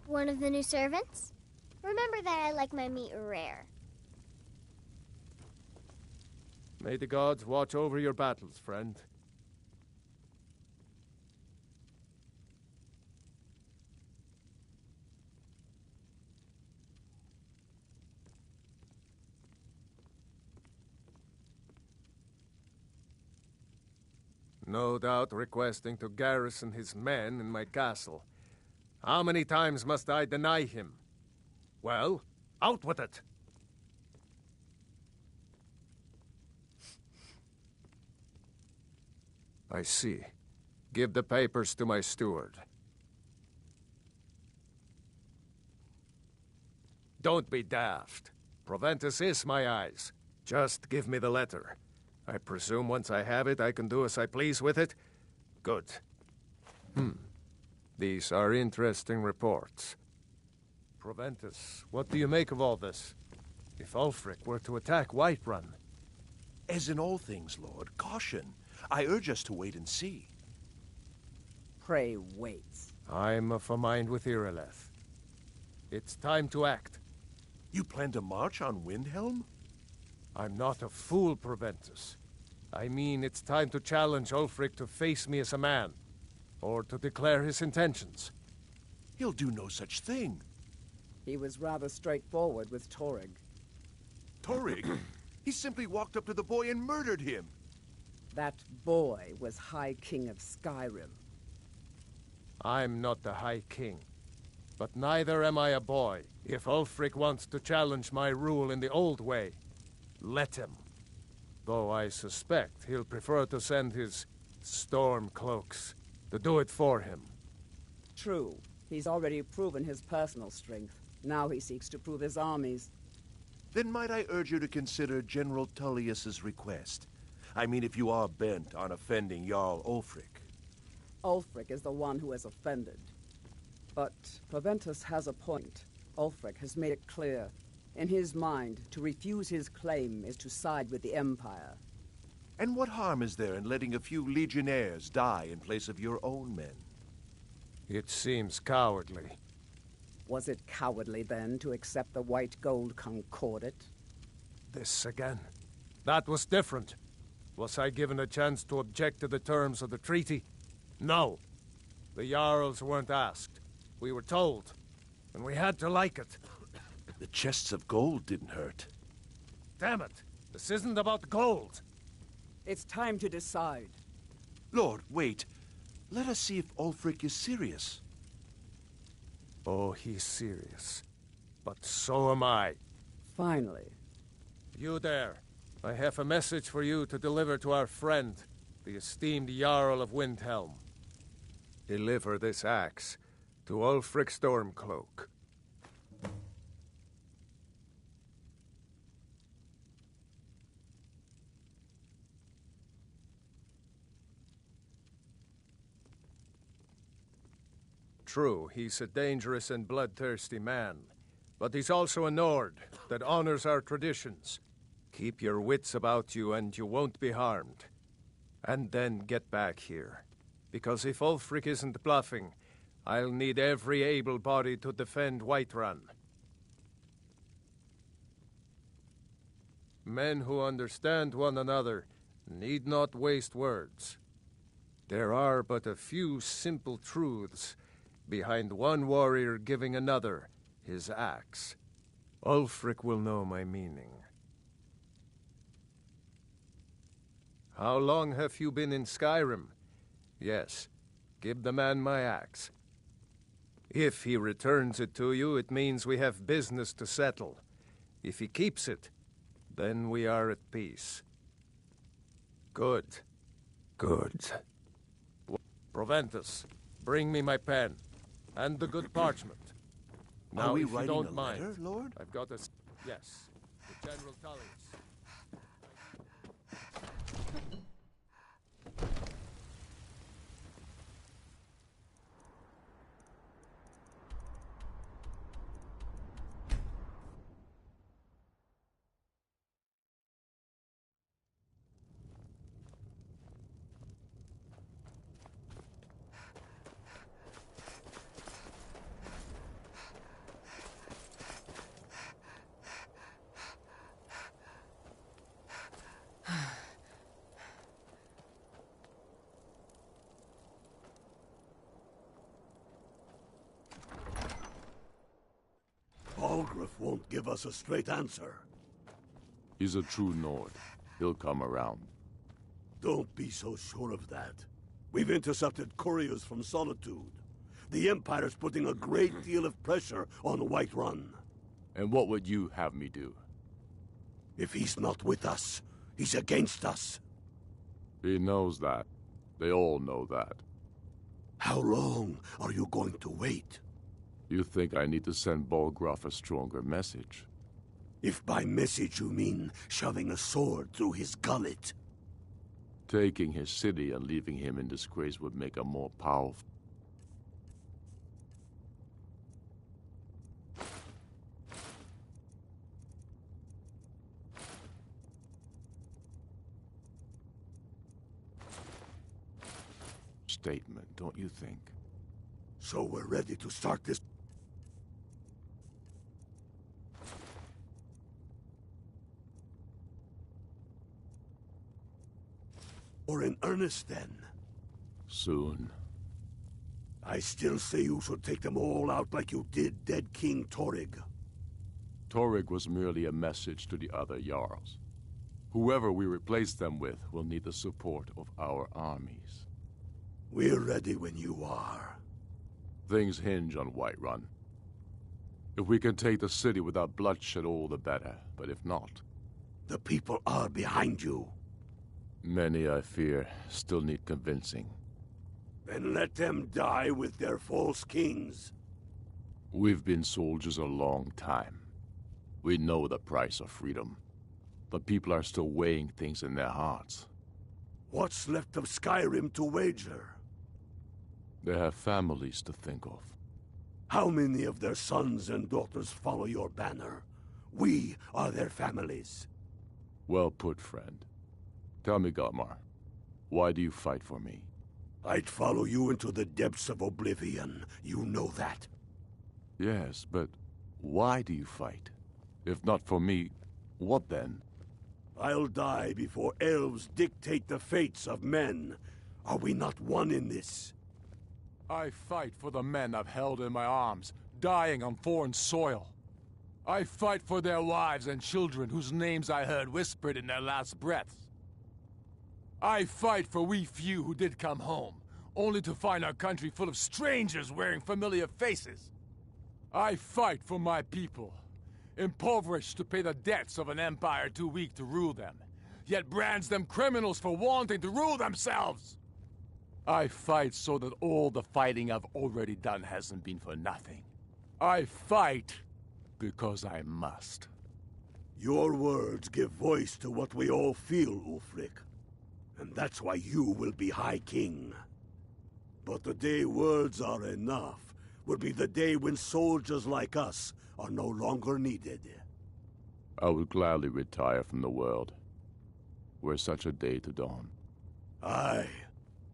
One of the new servants? Remember that I like my meat rare. May the gods watch over your battles, friend. No doubt requesting to garrison his men in my castle. How many times must I deny him? Well, out with it! I see. Give the papers to my steward. Don't be daft. Proventus is my eyes. Just give me the letter. I presume once I have it, I can do as I please with it? Good. These are interesting reports. Proventus, what do you make of all this? If Ulfric were to attack Whiterun... As in all things, Lord, caution. I urge us to wait and see. Pray wait. I'm of a mind with Irileth. It's time to act. You plan to march on Windhelm? I'm not a fool, Proventus. I mean, it's time to challenge Ulfric to face me as a man. Or to declare his intentions. He'll do no such thing. He was rather straightforward with Torrig. Torrig? He simply walked up to the boy and murdered him. That boy was High King of Skyrim. I'm not the High King. But neither am I a boy. If Ulfric wants to challenge my rule in the old way, let him. Though I suspect he'll prefer to send his storm cloaks to do it for him. True. He's already proven his personal strength. Now he seeks to prove his armies. Then might I urge you to consider General Tullius's request? I mean, if you are bent on offending Jarl Ulfric. Ulfric is the one who has offended. But Proventus has a point. Ulfric has made it clear. In his mind, to refuse his claim is to side with the Empire. And what harm is there in letting a few legionnaires die in place of your own men? It seems cowardly. Was it cowardly, then, to accept the white gold concordat? This again. That was different. Was I given a chance to object to the terms of the treaty? No. The Jarls weren't asked. We were told. And we had to like it. The chests of gold didn't hurt. Damn it! This isn't about gold! It's time to decide. Lord, wait. Let us see if Ulfric is serious. Oh, he's serious. But so am I. Finally. You there. I have a message for you to deliver to our friend, the esteemed Jarl of Windhelm. Deliver this axe to Ulfric Stormcloak. True, he's a dangerous and bloodthirsty man, but he's also a Nord that honors our traditions. Keep your wits about you and you won't be harmed. And then get back here. Because if Ulfric isn't bluffing, I'll need every able body to defend Whiterun. Men who understand one another need not waste words. There are but a few simple truths behind one warrior giving another his axe. Ulfric will know my meaning. How long have you been in Skyrim? Yes, give the man my axe. If he returns it to you, it means we have business to settle. If he keeps it, then we are at peace. Good. Good. Proventus, bring me my pen. And the good parchment. Now, Are we if you writing don't a mind, letter, Lord? I've got a... Yes, to General Tullius. Balgruuf won't give us a straight answer. He's a true Nord. He'll come around. Don't be so sure of that. We've intercepted couriers from Solitude. The Empire's putting a great deal of pressure on Whiterun. And what would you have me do? If he's not with us, he's against us. He knows that. They all know that. How long are you going to wait? You think I need to send Balgruuf a stronger message? If by message you mean shoving a sword through his gullet. Taking his city and leaving him in disgrace would make a more powerful... statement, don't you think? So we're ready to start this... Or in earnest, then? Soon. I still say you should take them all out like you did dead King Torrig. Torrig was merely a message to the other Jarls. Whoever we replace them with will need the support of our armies. We're ready when you are. Things hinge on Whiterun. If we can take the city without bloodshed, all the better. But if not... The people are behind you. Many, I fear, still need convincing. Then let them die with their false kings. We've been soldiers a long time. We know the price of freedom. The people are still weighing things in their hearts. What's left of Skyrim to wager? They have families to think of. How many of their sons and daughters follow your banner? We are their families. Well put, friend. Tell me, Galmar, why do you fight for me? I'd follow you into the depths of oblivion. You know that. Yes, but why do you fight? If not for me, what then? I'll die before elves dictate the fates of men. Are we not one in this? I fight for the men I've held in my arms, dying on foreign soil. I fight for their wives and children whose names I heard whispered in their last breaths. I fight for we few who did come home, only to find our country full of strangers wearing familiar faces. I fight for my people, impoverished to pay the debts of an empire too weak to rule them, yet brands them criminals for wanting to rule themselves. I fight so that all the fighting I've already done hasn't been for nothing. I fight because I must. Your words give voice to what we all feel, Ulfric. And that's why you will be High King. But the day words are enough will be the day when soldiers like us are no longer needed. I would gladly retire from the world, were such a day to dawn. Aye,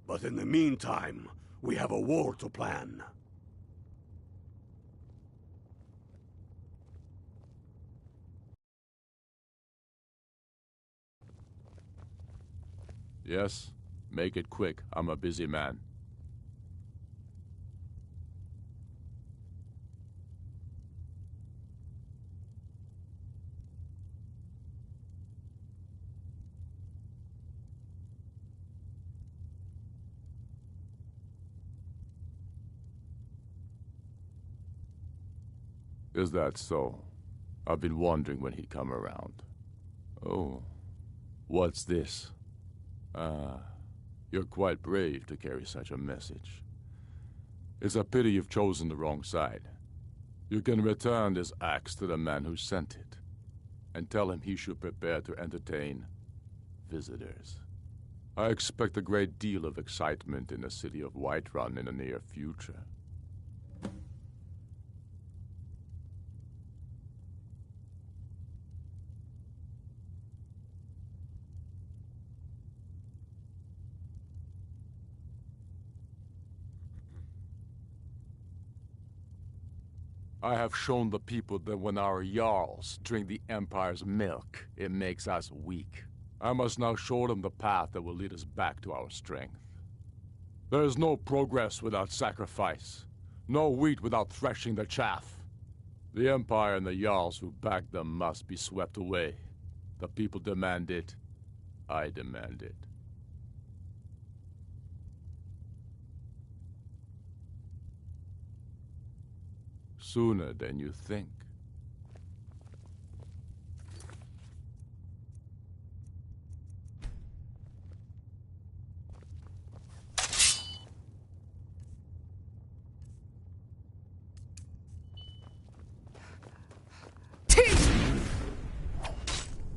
but in the meantime, we have a war to plan. Yes? Make it quick. I'm a busy man. Is that so? I've been wondering when he'd come around. Oh, what's this? You're quite brave to carry such a message. It's a pity you've chosen the wrong side. You can return this axe to the man who sent it, and tell him he should prepare to entertain visitors. I expect a great deal of excitement in the city of Whiterun in the near future. I have shown the people that when our Jarls drink the Empire's milk, it makes us weak. I must now show them the path that will lead us back to our strength. There is no progress without sacrifice, no wheat without threshing the chaff. The Empire and the Jarls who back them must be swept away. The people demand it. I demand it. Sooner than you think.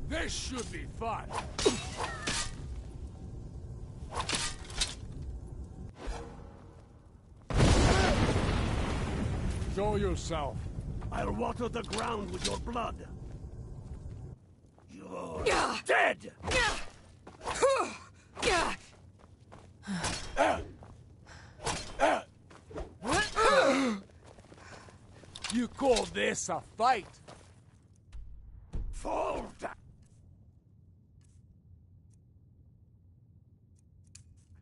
This should be fun. Show yourself. I'll water the ground with your blood. You're dead! You call this a fight? Fall down!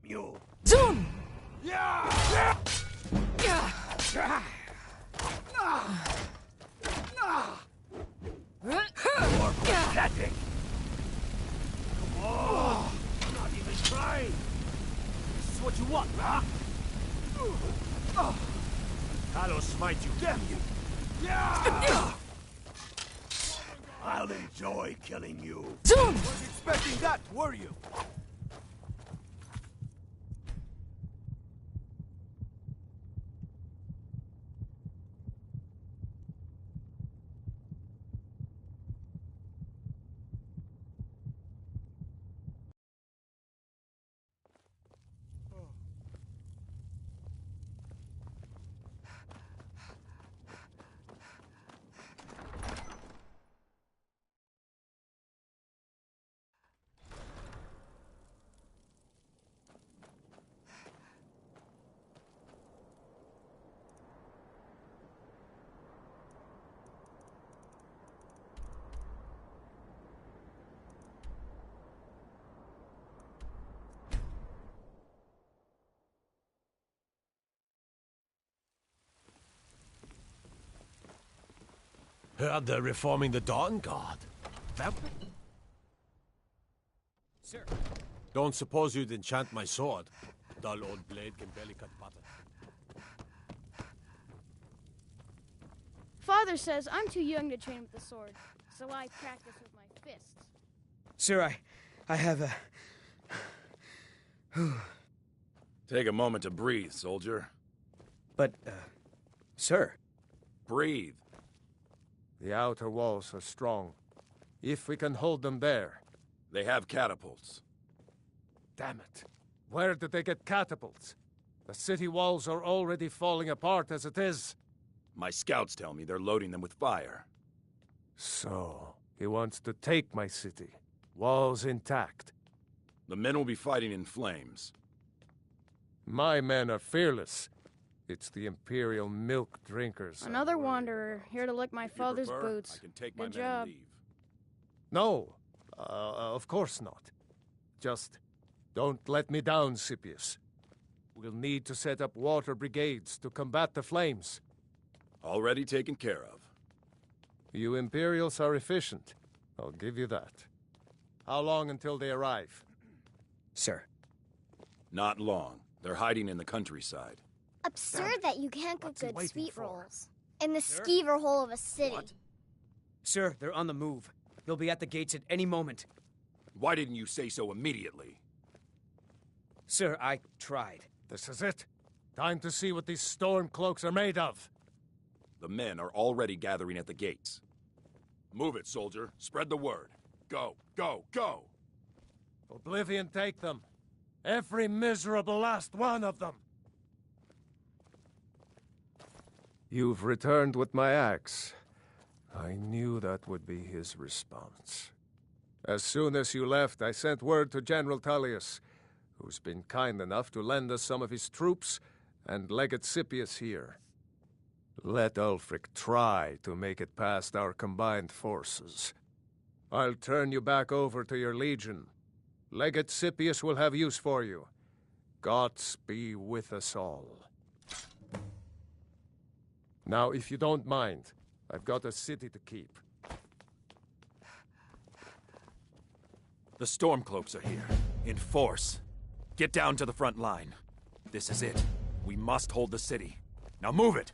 You. Zoom! Yeah! More pathetic. Come on! Not even trying. This is what you want, huh? I'll smite you, damn you! Yeah! I'll enjoy killing you. Zoom! Wasn't expecting that, were you? Heard they're reforming the Dawn Guard. Sir. Don't suppose you'd enchant my sword. Dull old blade can barely cut butter. Father says I'm too young to train with the sword, so I practice with my fists. Sir, I have a... Take a moment to breathe, soldier. But, sir... Breathe. The outer walls are strong. If we can hold them there... They have catapults. Damn it. Where did they get catapults? The city walls are already falling apart as it is. My scouts tell me they're loading them with fire. So, he wants to take my city. Walls intact. The men will be fighting in flames. My men are fearless. It's the Imperial milk drinkers. Another wanderer, here to lick my father's boots. I can take my Good men job. and leave. No, of course not. Just don't let me down, Scipius. We'll need to set up water brigades to combat the flames. Already taken care of. You Imperials are efficient. I'll give you that. How long until they arrive? Sir. Not long. They're hiding in the countryside. Absurd that you can't cook good waiting sweet for? rolls in the skeever hole of a city. Sir, they're on the move. They'll be at the gates at any moment. Why didn't you say so immediately? Sir, I tried. This is it. Time to see what these storm cloaks are made of. The men are already gathering at the gates. Move it, soldier. Spread the word. Go, go, go! Oblivion take them. Every miserable last one of them. You've returned with my axe. I knew that would be his response. As soon as you left, I sent word to General Tullius, who's been kind enough to lend us some of his troops, and Legate Scipius here. Let Ulfric try to make it past our combined forces. I'll turn you back over to your legion. Legate Scipius will have use for you. Gods be with us all. Now, if you don't mind, I've got a city to keep. The Stormcloaks are here, in force. Get down to the front line. This is it. We must hold the city. Now move it!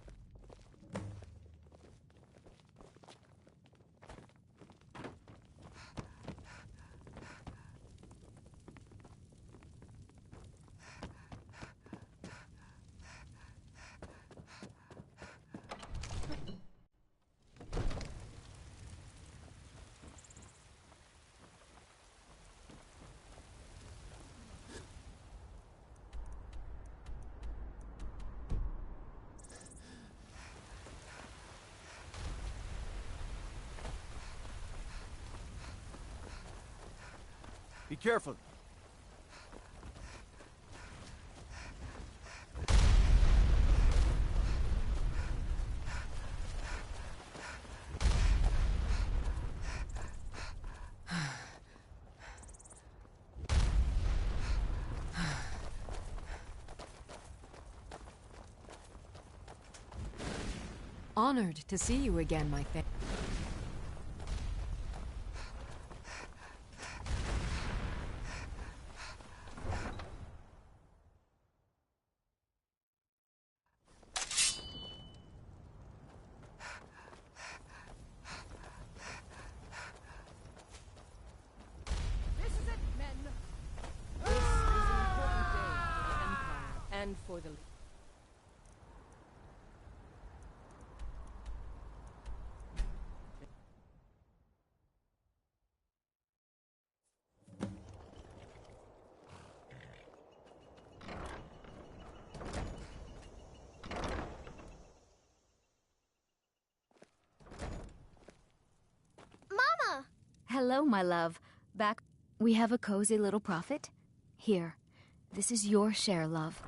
Be careful. Honored to see you again, my thing. And for the... Mama! Hello, my love. Back. We have a cozy little prophet. Here. This is your share, love.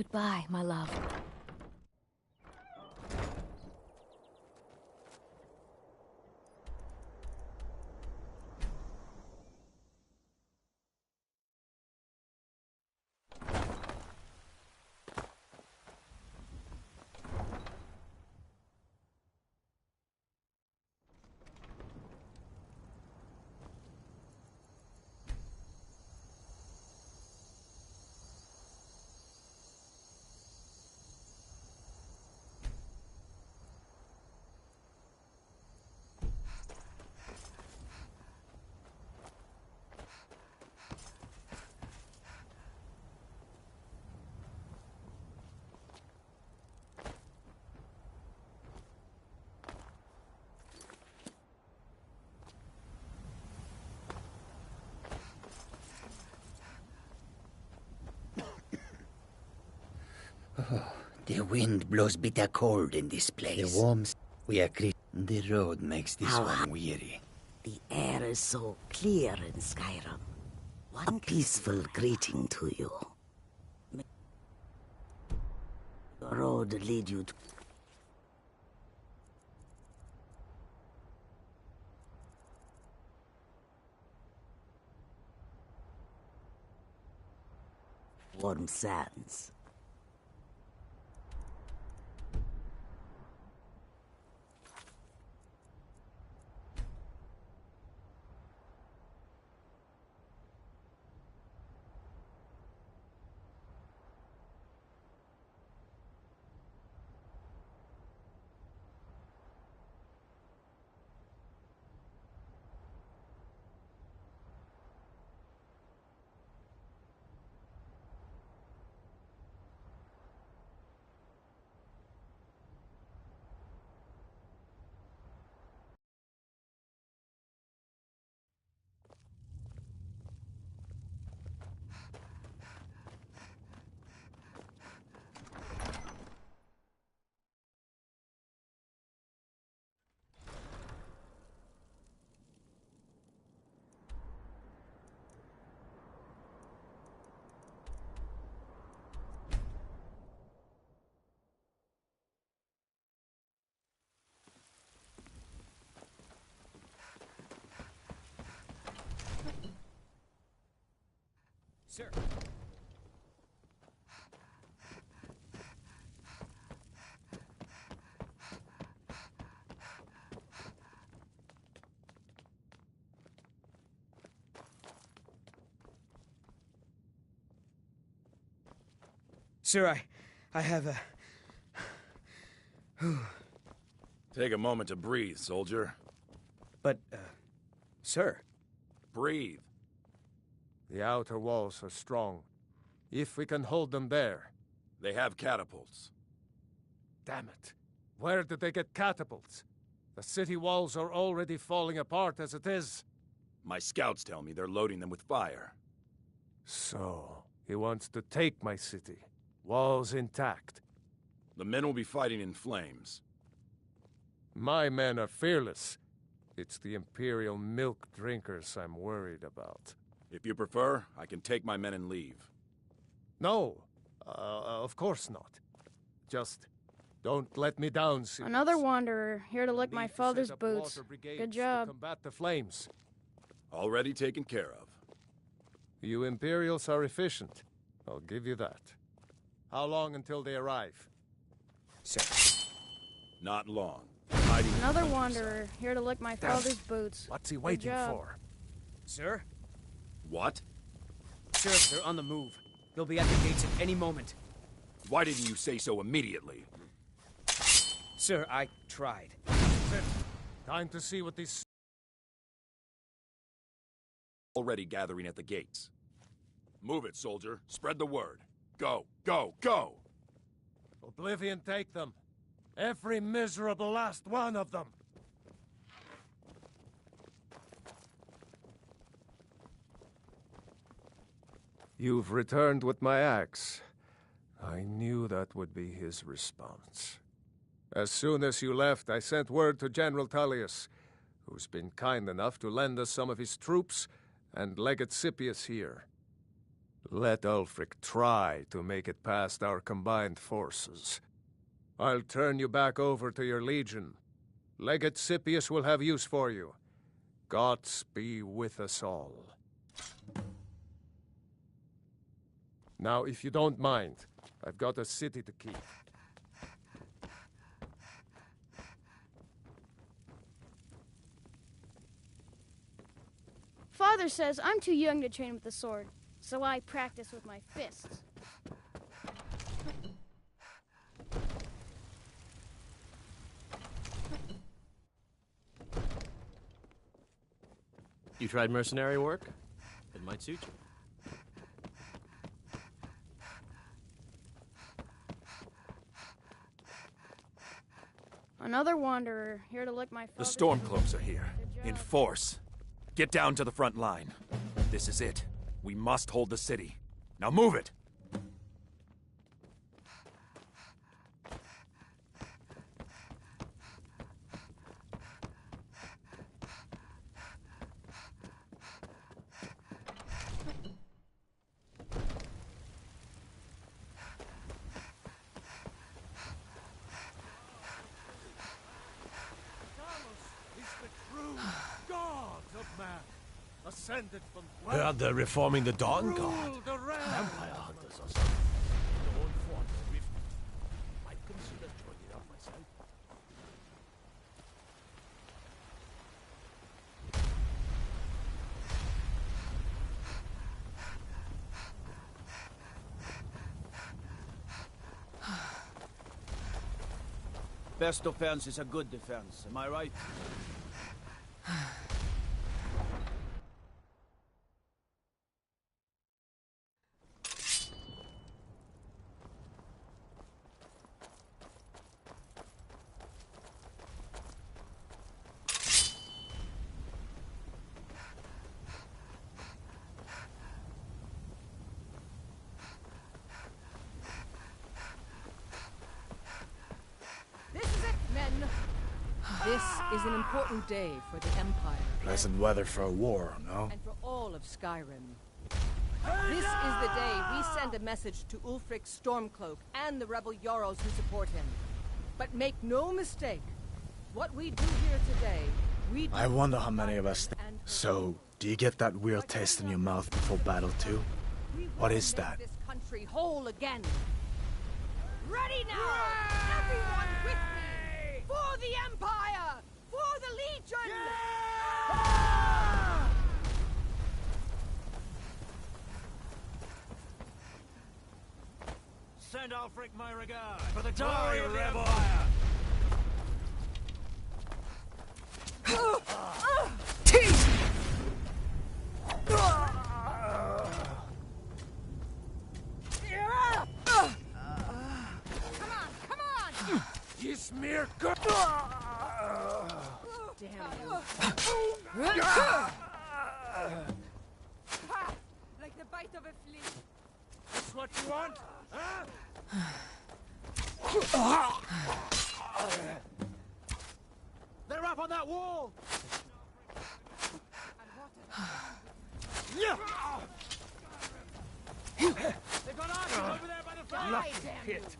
Goodbye, my love. The wind blows bitter cold in this place. The worms. We are The road makes this one weary. The air is so clear in Skyrim. A peaceful greeting to you. The road lead you to... warm sands. Sir. Sir, I have a... Take a moment to breathe, soldier. But, sir... Breathe. The outer walls are strong. If we can hold them there. They have catapults. Damn it. Where did they get catapults? The city walls are already falling apart as it is. My scouts tell me they're loading them with fire. So, he wants to take my city. Walls intact. The men will be fighting in flames. My men are fearless. It's the Imperial milk drinkers I'm worried about. If you prefer, I can take my men and leave. No, of course not. Just don't let me down, Sirius. Another wanderer, here to lick my father's boots. Good job. To combat the flames. Already taken care of. You Imperials are efficient. I'll give you that. How long until they arrive? Sir. Not long. Another wanderer, here to lick my father's boots. What's he waiting for? Sir? What? Sir, they're on the move. They'll be at the gates at any moment. Why didn't you say so immediately? Sir, I tried. Time to see what these... Already gathering at the gates. Move it, soldier. Spread the word. Go, go, go! Oblivion take them. Every miserable last one of them. You've returned with my axe. I knew that would be his response. As soon as you left, I sent word to General Tullius, who's been kind enough to lend us some of his troops, and Legate Scipius here. Let Ulfric try to make it past our combined forces. I'll turn you back over to your legion. Legate Scipius will have use for you. Gods be with us all. Now, if you don't mind, I've got a city to keep. Father says I'm too young to train with the sword, so I practice with my fists. You tried mercenary work? It might suit you. Another wanderer, here to lick my The father's... Stormcloaks are here, in force. Get down to the front line. This is it. We must hold the city. Now move it! Ascended from heard they're reforming the Dawn Guard. Vampire hunters or something. Dawn Fort Rift. Might consider joining up myself. Best defense is a good defense, am I right? This is an important day for the Empire. Pleasant weather for a war, no? And for all of Skyrim. This is the day we send a message to Ulfric Stormcloak and the rebel Jarls who support him. But make no mistake, what we do here today, we do... I wonder how many of us... So, do you get that weird taste in your mouth before battle too? What is that? This country whole again. Ready now! Everyone with me! For the Empire! For the Legion! Send Ulfric my regard for the glory of the Empire! You smear good. Damn you. Like the bite of a flea. That's what you want? Huh? They're up on that wall! They've got archers over there by the fire! Lucky hit.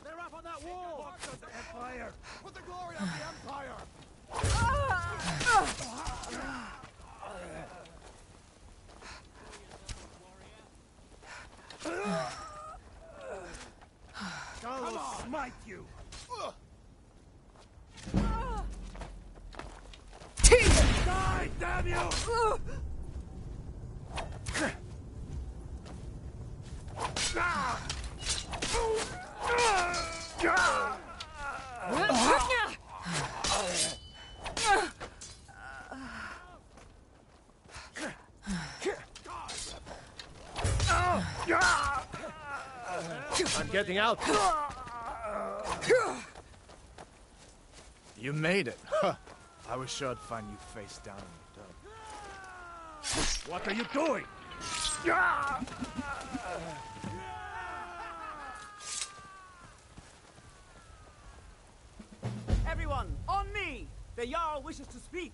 They're up on that wall! The Empire! For the glory of the Empire! God will smite you! Die, damn you! I'm getting out. You made it. Huh. I was sure I'd find you face down in the dirt. What are you doing? Everyone, on me! The Jarl wishes to speak.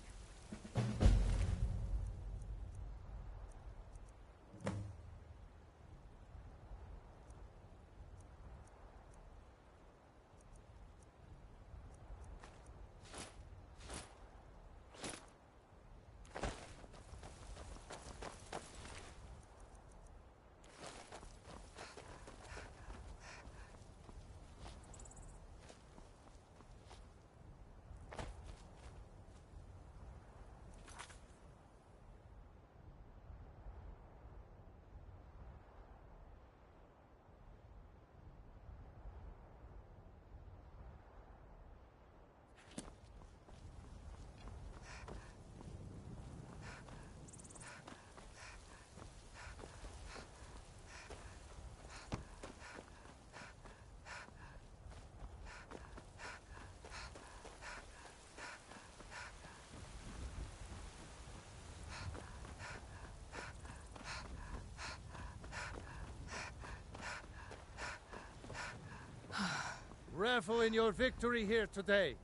Revel in your victory here today,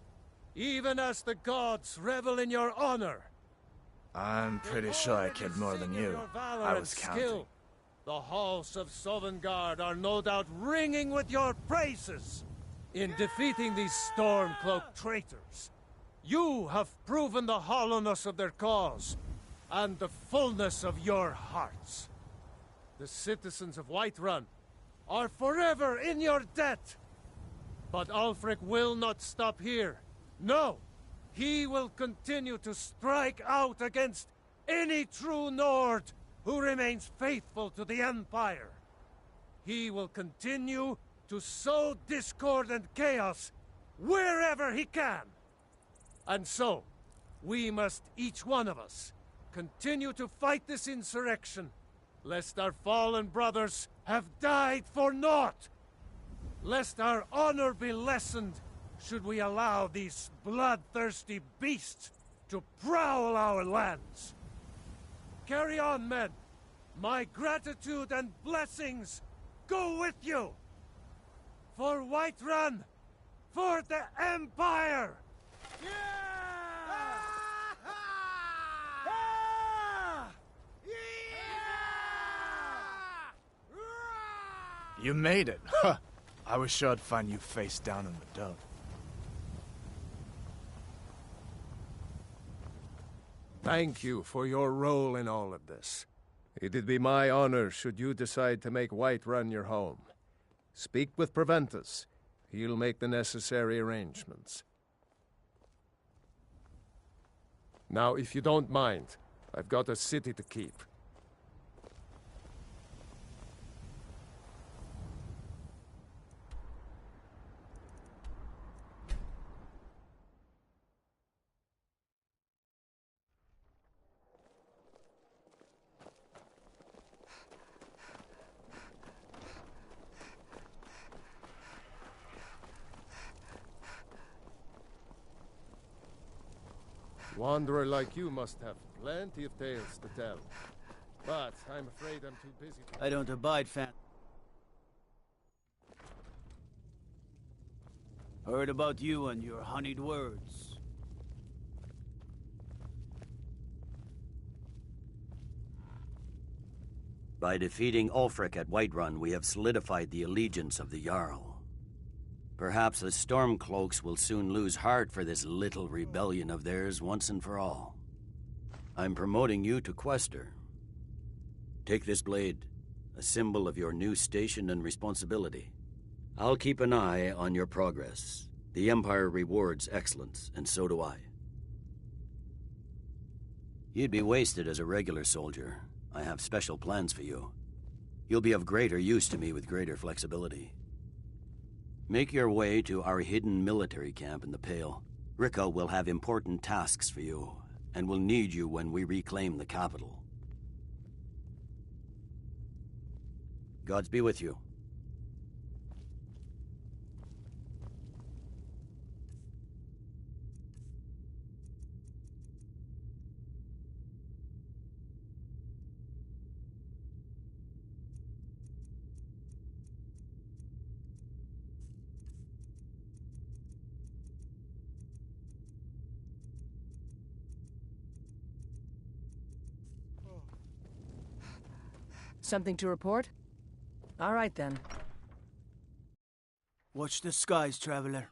even as the gods revel in your honor. I'm pretty sure I killed more than you. I was counting. The halls of Sovngarde are no doubt ringing with your praises. In defeating these storm-cloaked traitors, you have proven the hollowness of their cause and the fullness of your hearts. The citizens of Whiterun are forever in your debt. But Ulfric will not stop here. No! He will continue to strike out against any true Nord who remains faithful to the Empire. He will continue to sow discord and chaos wherever he can. And so, we must, each one of us, continue to fight this insurrection, lest our fallen brothers have died for naught. Lest our honor be lessened, should we allow these bloodthirsty beasts to prowl our lands. Carry on, men. My gratitude and blessings go with you. For Whiterun, for the Empire! You made it, huh? I was sure I'd find you face down in the dirt. Thank you for your role in all of this. It'd be my honor should you decide to make Whiterun your home. Speak with Preventus. He'll make the necessary arrangements. Now, if you don't mind, I've got a city to keep. Wanderer like you must have plenty of tales to tell. But I'm afraid I'm too busy to... I don't abide Heard about you and your honeyed words. By defeating Ulfric at Whiterun, we have solidified the allegiance of the Jarl. Perhaps the Stormcloaks will soon lose heart for this little rebellion of theirs once and for all. I'm promoting you to Quester. Take this blade, a symbol of your new station and responsibility. I'll keep an eye on your progress. The Empire rewards excellence, and so do I. You'd be wasted as a regular soldier. I have special plans for you. You'll be of greater use to me with greater flexibility. Make your way to our hidden military camp in the Pale. Rikke will have important tasks for you, and will need you when we reclaim the capital. Gods be with you. Something to report? All right, then. Watch the skies, traveler.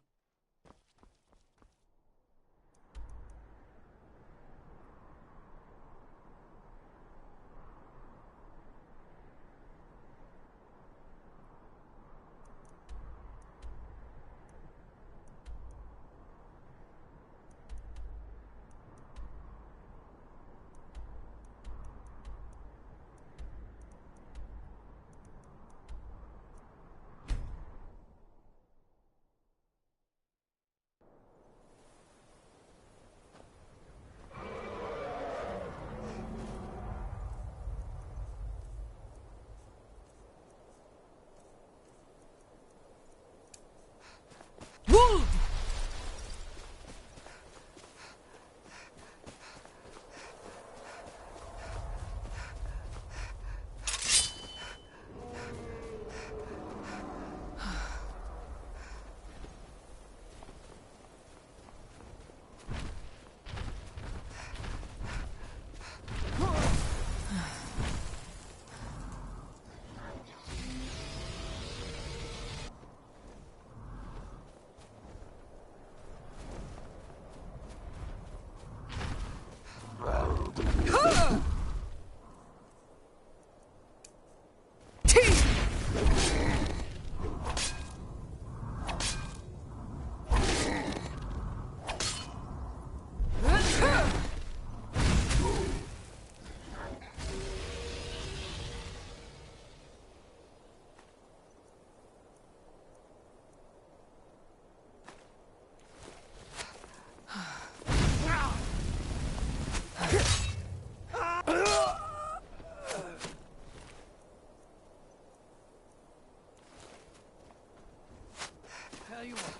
Tell you what,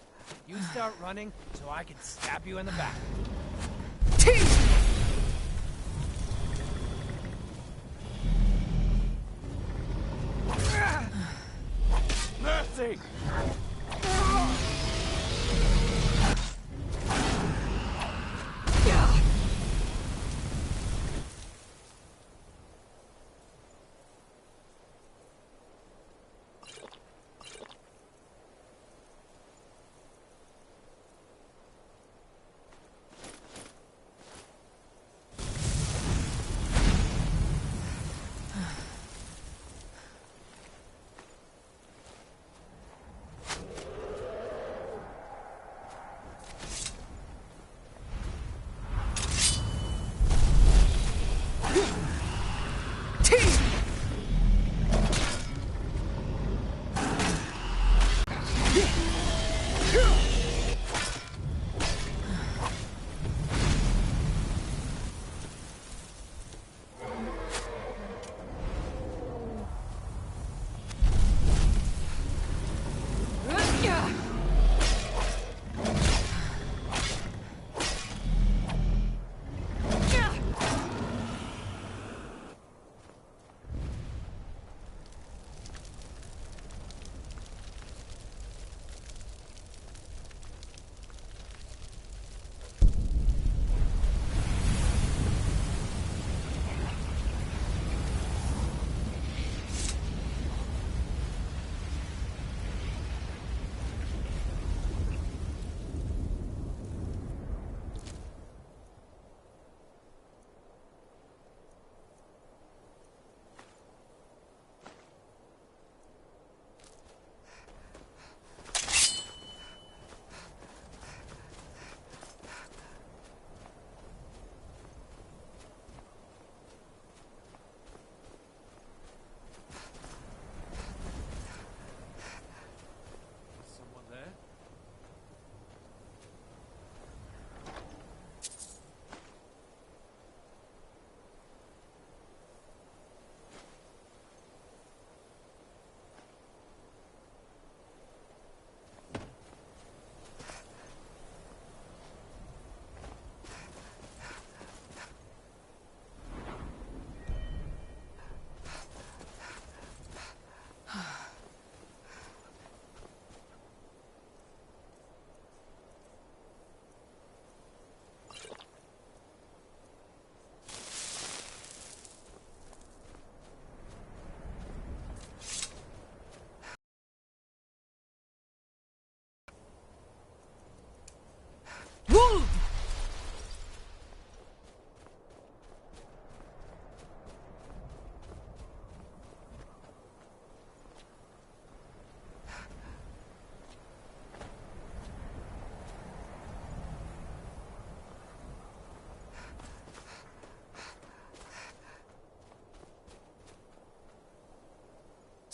you start running so I can stab you in the back. Mercy!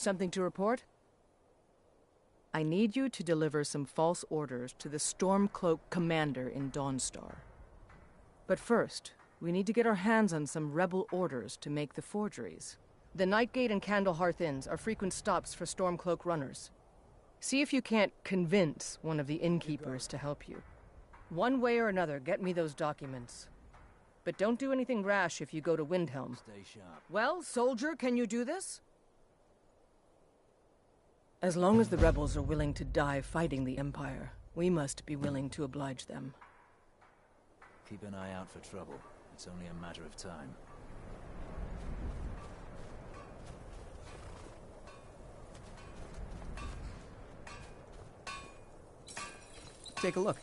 Something to report? I need you to deliver some false orders to the Stormcloak commander in Dawnstar. But first, we need to get our hands on some rebel orders to make the forgeries. The Nightgate and Candlehearth Inns are frequent stops for Stormcloak runners. See if you can't convince one of the innkeepers to help you. One way or another, get me those documents. But don't do anything rash if you go to Windhelm. Stay sharp. Well, soldier, can you do this? As long as the rebels are willing to die fighting the Empire, we must be willing to oblige them. Keep an eye out for trouble. It's only a matter of time. Take a look.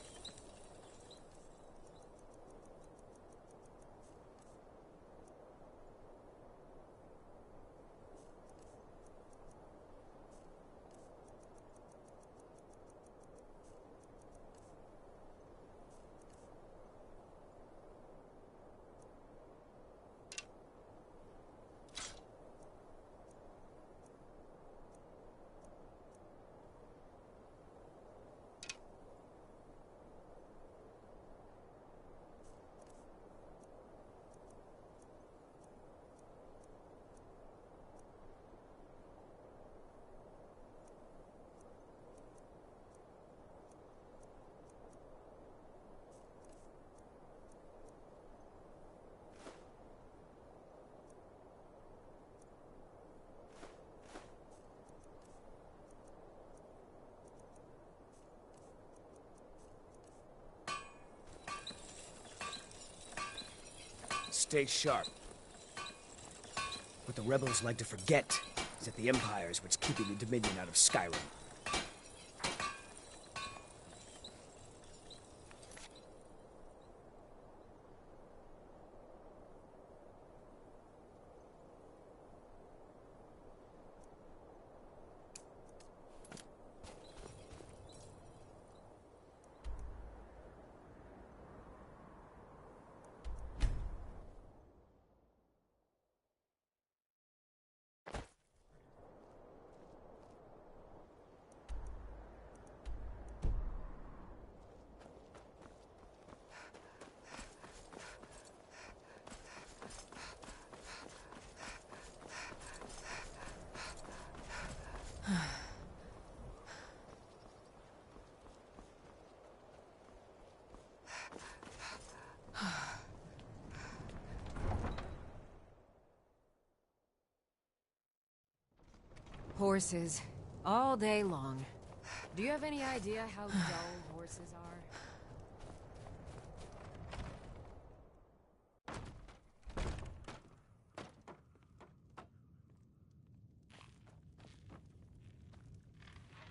Stay sharp. What the rebels like to forget is that the Empire is what's keeping the Dominion out of Skyrim. Horses. All day long. Do you have any idea how dull horses are?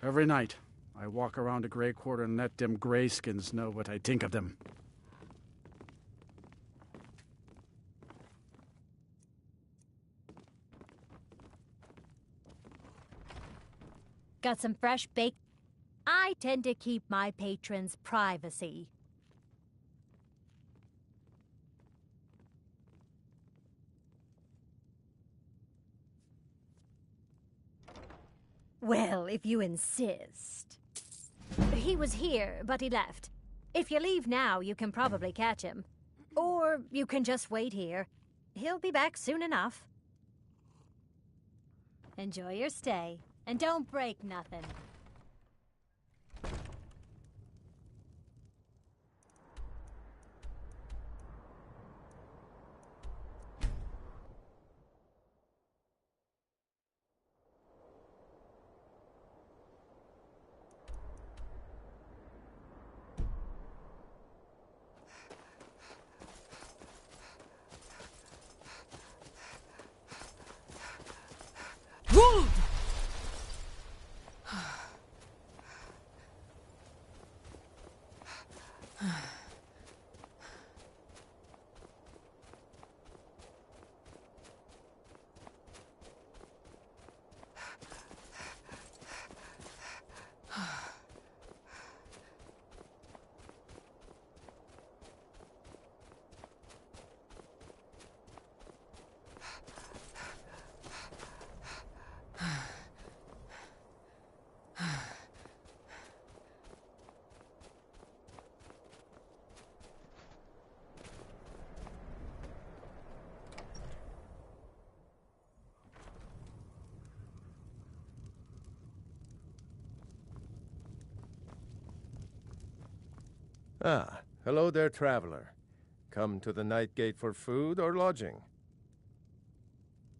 Every night, I walk around the Grey Quarter and let them greyskins know what I think of them. Got some fresh bake? I tend to keep my patrons' privacy. Well, if you insist. He was here, but he left. If you leave now, you can probably catch him. Or you can just wait here. He'll be back soon enough. Enjoy your stay, and don't break nothing. Ah, hello there, traveler. Come to the Night Gate for food or lodging?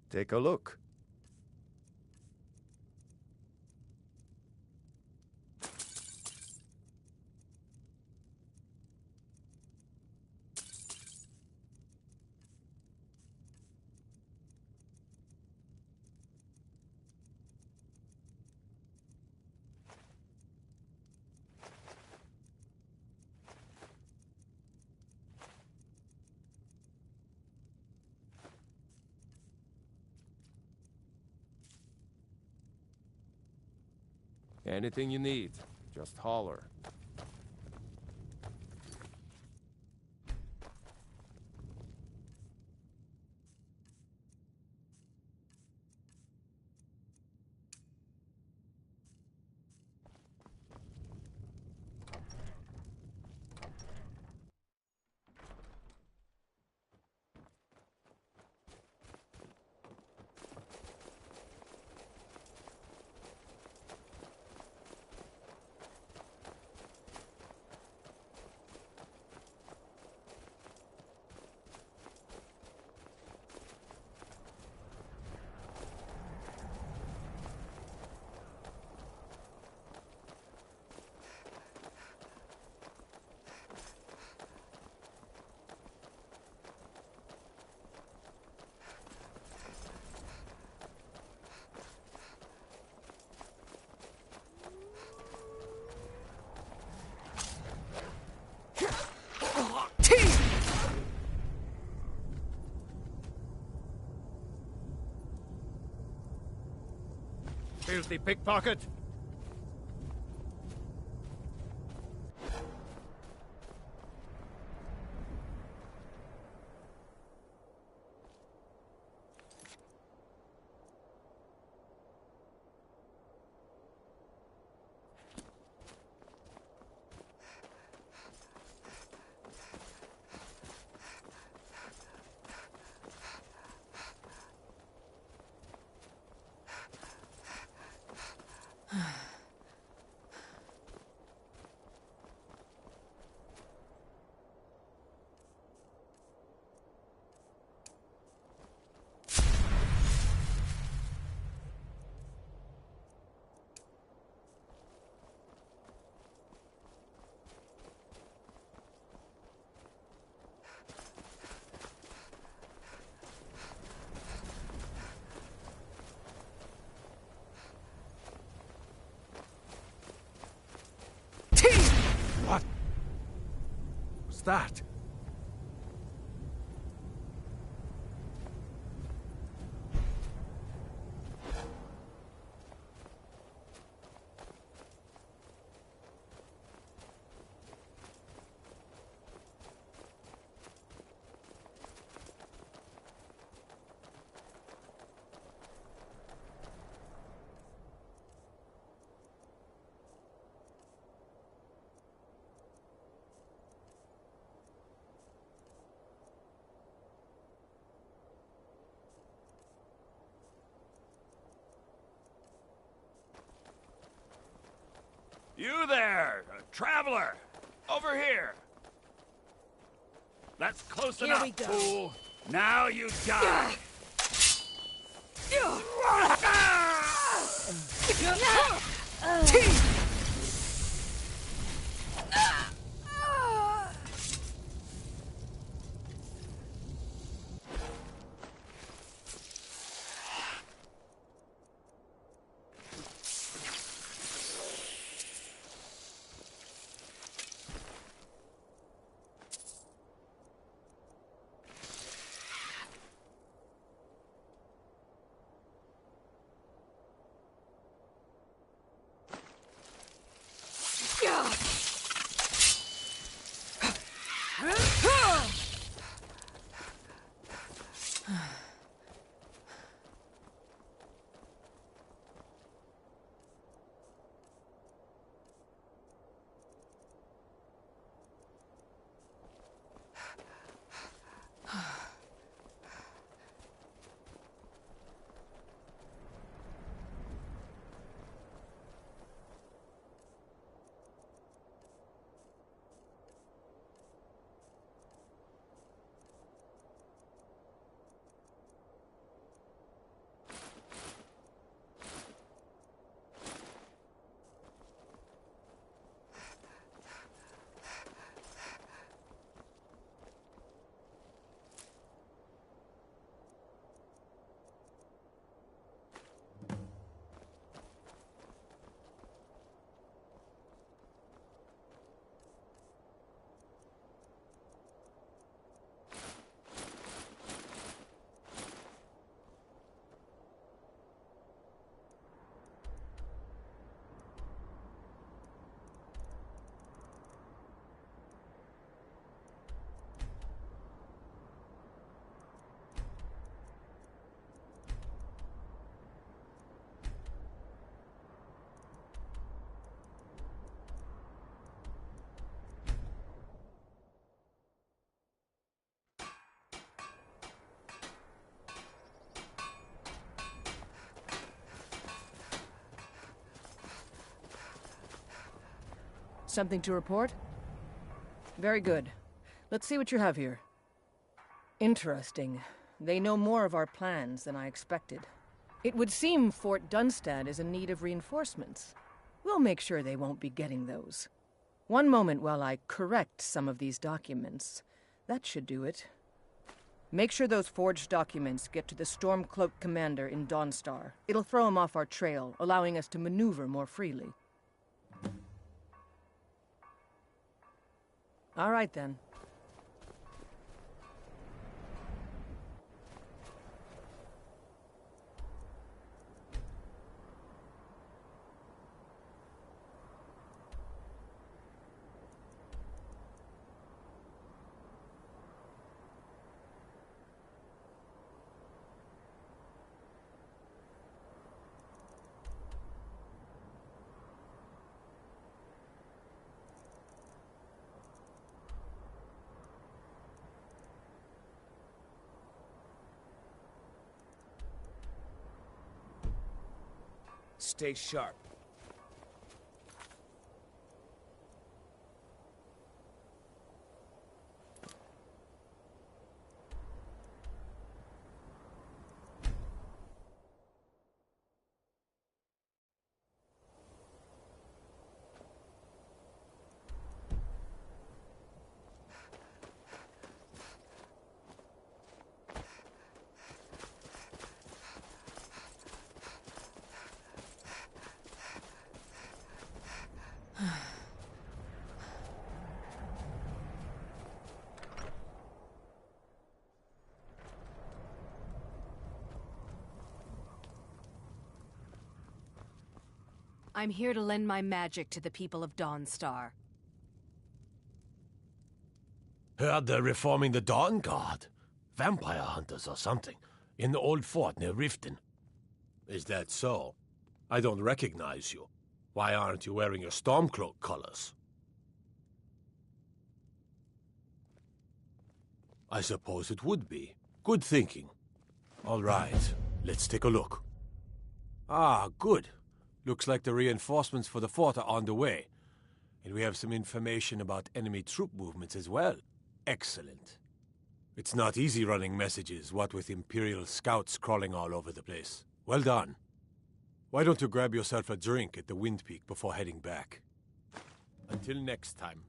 Take a look. Anything you need, just holler. Filthy pickpocket! What was that? You there, traveler! Over here! That's close Here enough, we go. fool! Now you die! Something to report? Very good. Let's see what you have here. Interesting. They know more of our plans than I expected. It would seem Fort Dunstad is in need of reinforcements. We'll make sure they won't be getting those. One moment while I correct some of these documents. That should do it. Make sure those forged documents get to the Stormcloak commander in Dawnstar. It'll throw him off our trail, allowing us to maneuver more freely. All right, then. Stay sharp. I'm here to lend my magic to the people of Dawnstar. Heard they're reforming the Dawn Guard. Vampire hunters or something. In the old fort near Riften. Is that so? I don't recognize you. Why aren't you wearing your Stormcloak colors? I suppose it would be. Good thinking. All right, let's take a look. Ah, good. Looks like the reinforcements for the fort are on the way. And we have some information about enemy troop movements as well. Excellent. It's not easy running messages, what with Imperial scouts crawling all over the place. Well done. Why don't you grab yourself a drink at the Wind Peak before heading back? Until next time.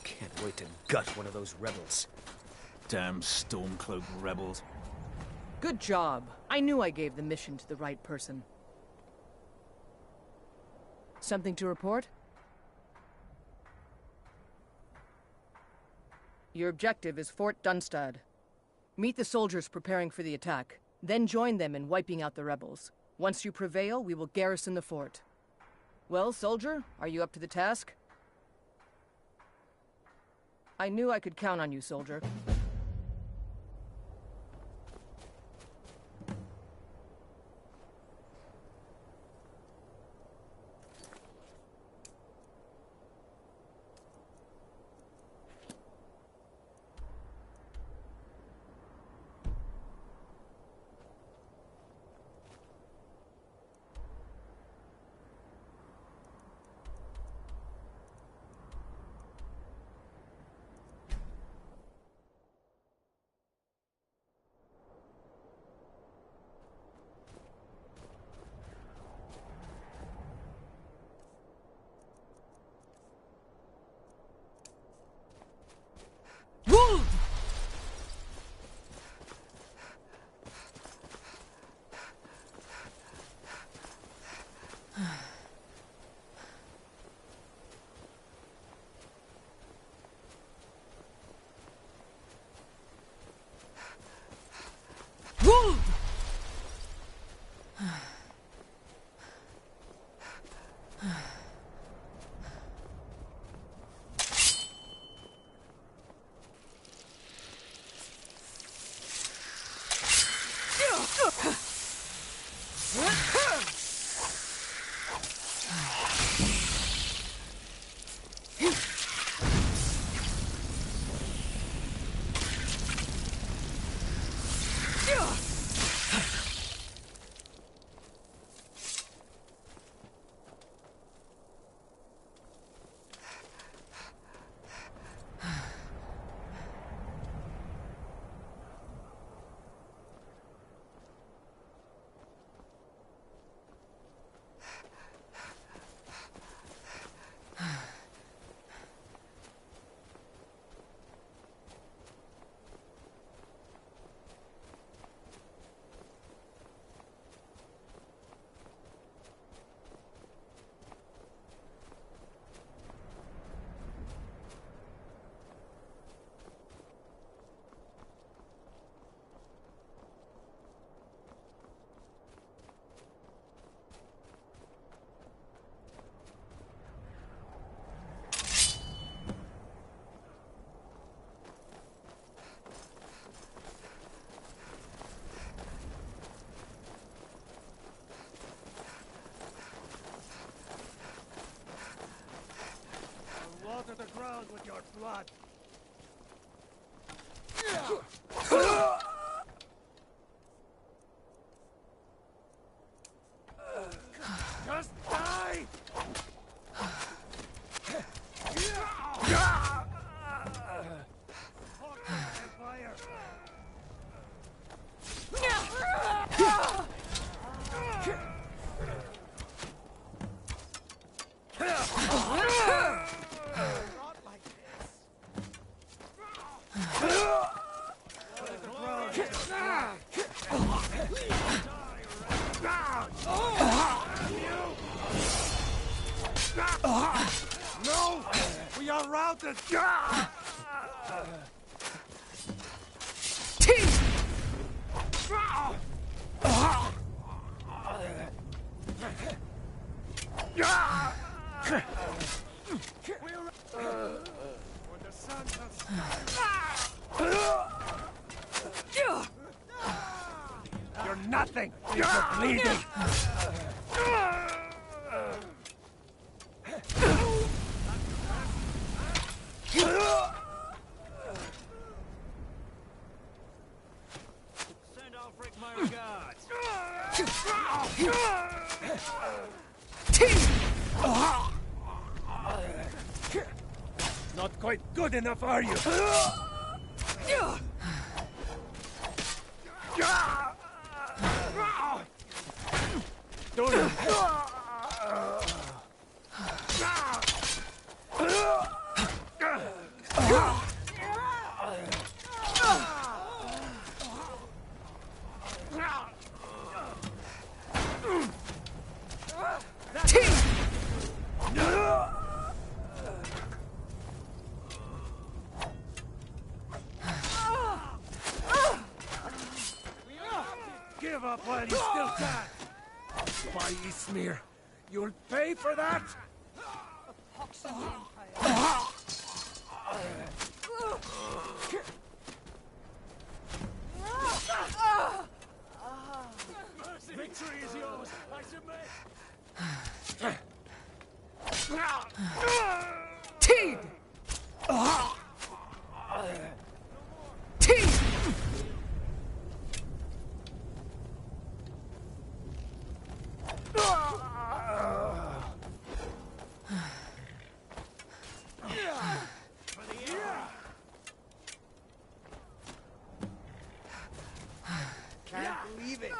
Can't wait to gut one of those rebels. Damn Stormcloak rebels. Good job. I knew I gave the mission to the right person. Something to report? Your objective is Fort Dunstad. Meet the soldiers preparing for the attack, then join them in wiping out the rebels. Once you prevail, we will garrison the fort. Well, soldier, are you up to the task? I knew I could count on you, soldier. drunk with your blood. Just die! Empire! No! We are routed! For the sons of You're nothing! You're bleeding! Send Ulfric my regards. Not quite good enough, are you? Give up while you still can. By Ismir, you'll pay for that? Victory is yours. I submit. Teed! Teed! Can't believe it.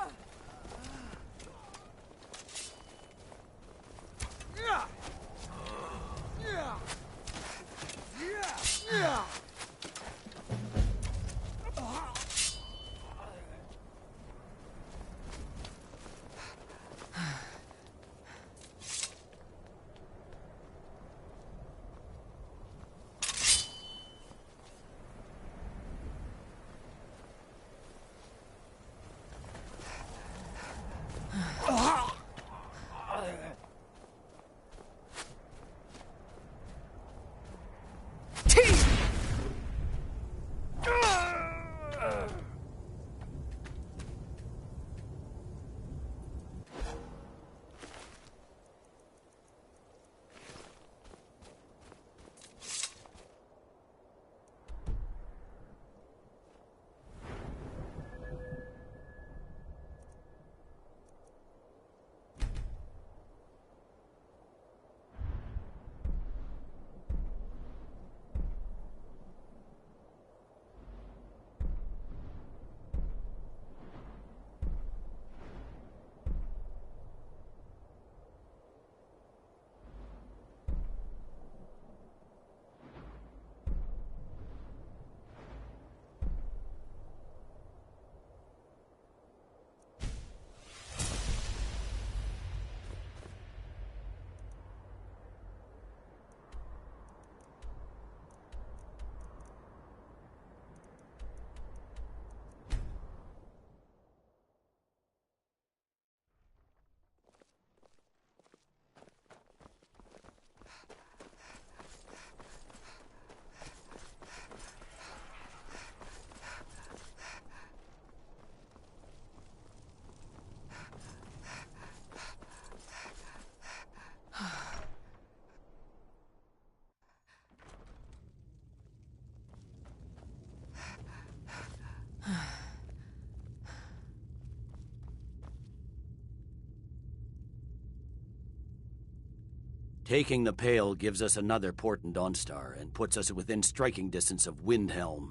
Taking the Pale gives us another port in Dawnstar and puts us within striking distance of Windhelm.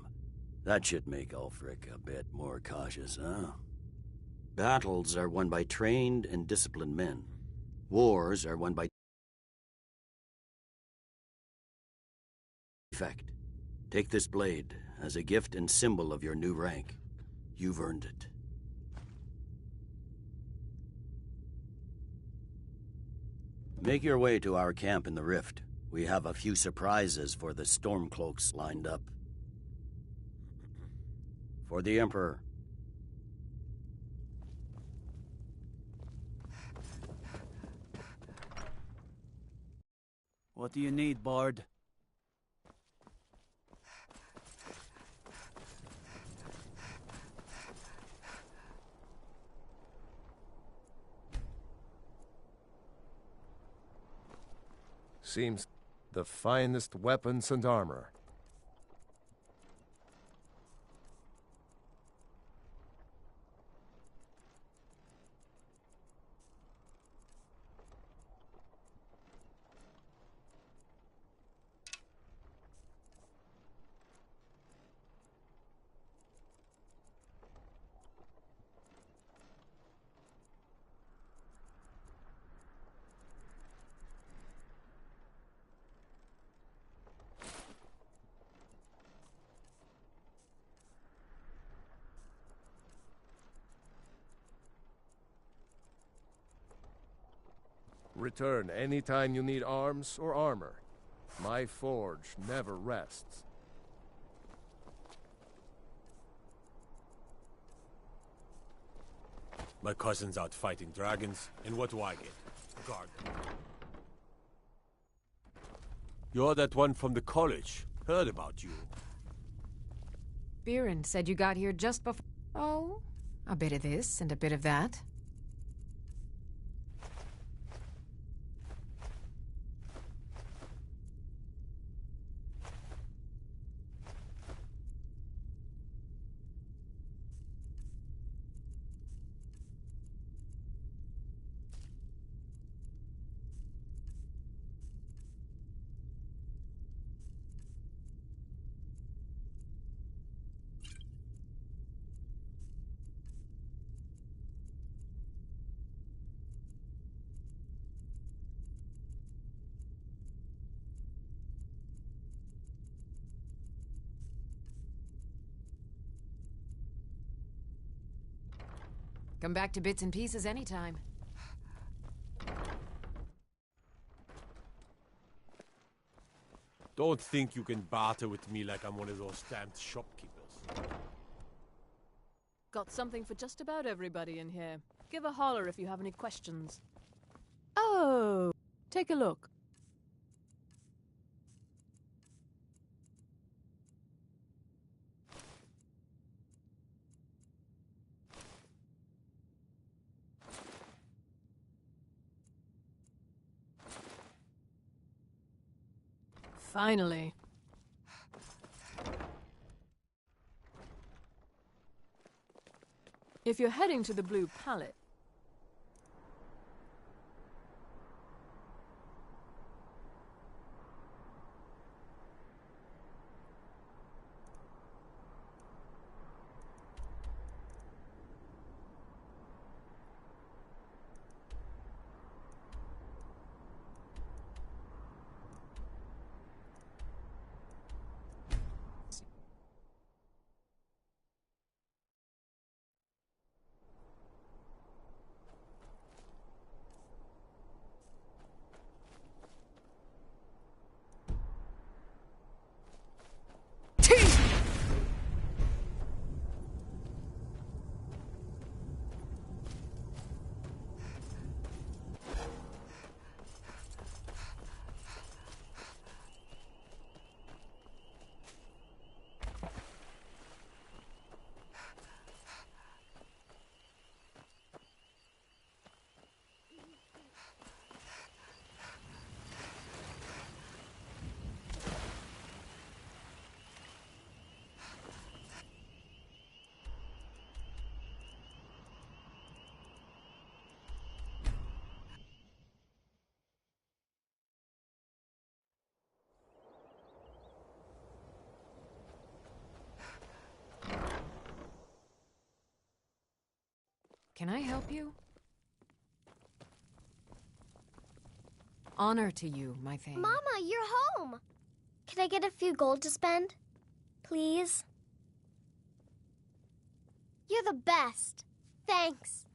That should make Ulfric a bit more cautious, huh? Battles are won by trained and disciplined men. Wars are won by effect. Take this blade as a gift and symbol of your new rank. You've earned it. Make your way to our camp in the Rift. We have a few surprises for the Stormcloaks lined up. For the Emperor. What do you need, Bard? Seems the finest weapons and armor. Return anytime you need arms or armor. My forge never rests. My cousin's out fighting dragons, and what do I get? Guard. You're that one from the college. Heard about you. Biren said you got here just before... Oh, a bit of this and a bit of that. Come back to bits and pieces anytime. Don't think you can barter with me like I'm one of those stamped shopkeepers. Got something for just about everybody in here. Give a holler if you have any questions. Oh, take a look. Finally. If you're heading to the Blue Palette, Can I help you? Honor to you, my thing. Mama, you're home! Can I get a few gold to spend? Please? You're the best. Thanks.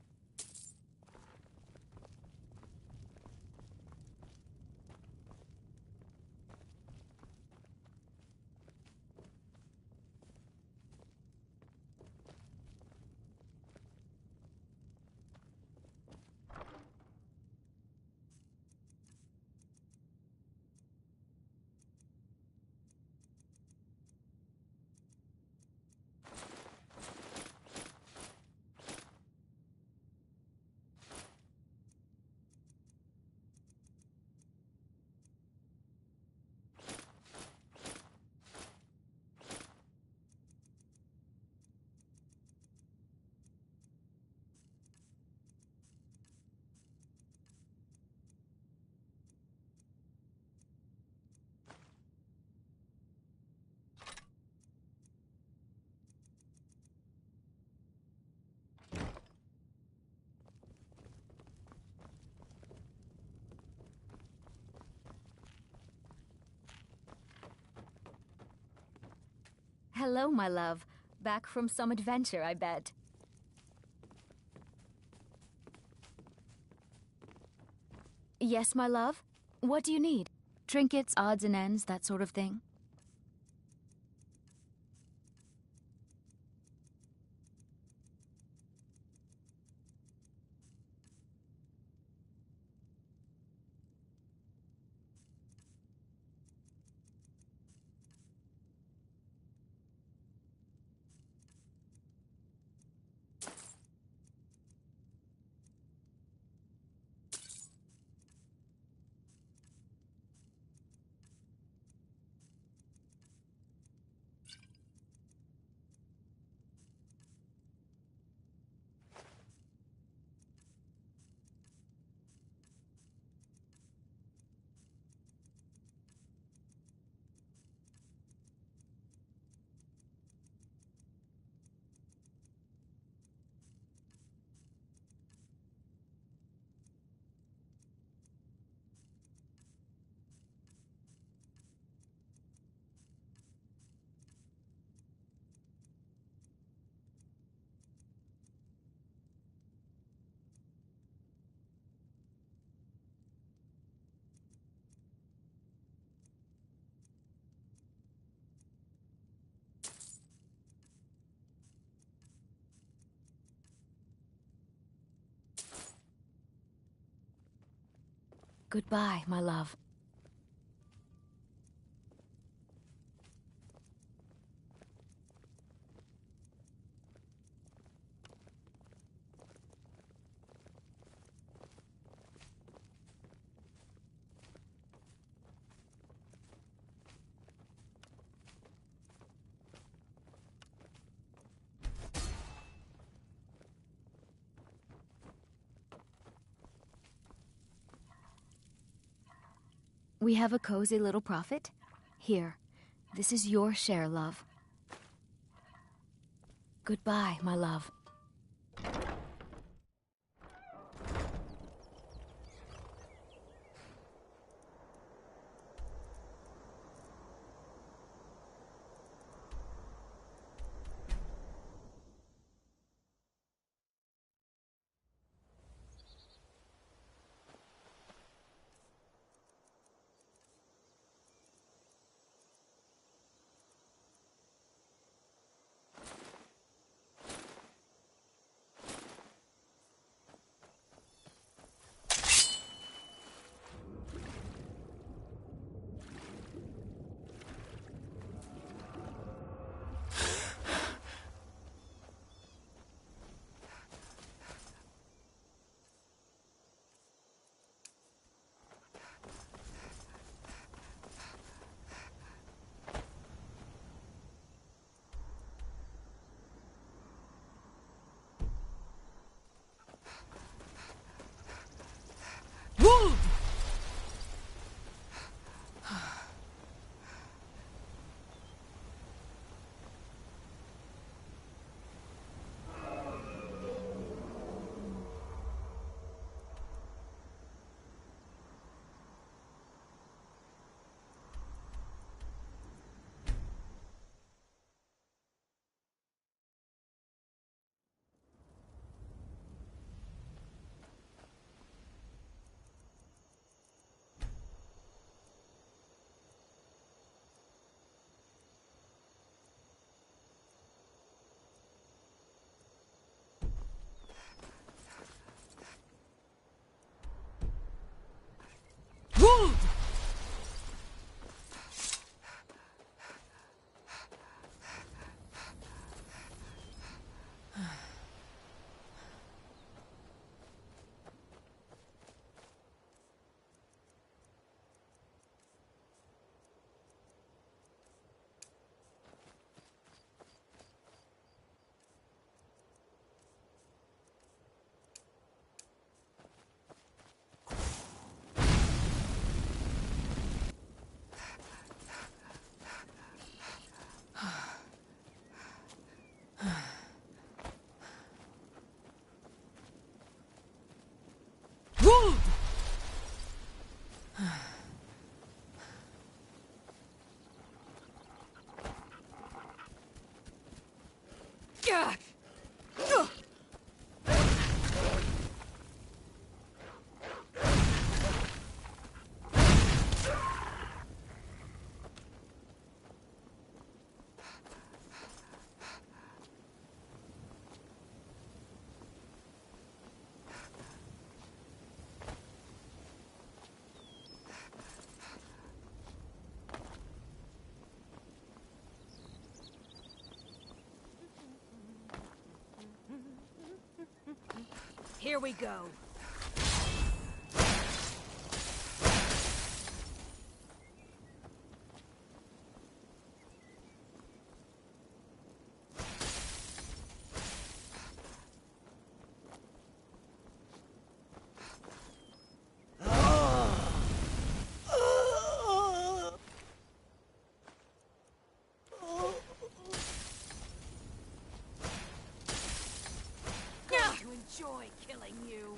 Hello, my love. Back from some adventure, I bet. Yes, my love? What do you need? Trinkets, odds and ends, that sort of thing? Goodbye, my love. We have a cozy little profit. Here, this is your share, love. Goodbye, my love. Here we go. Enjoy killing you.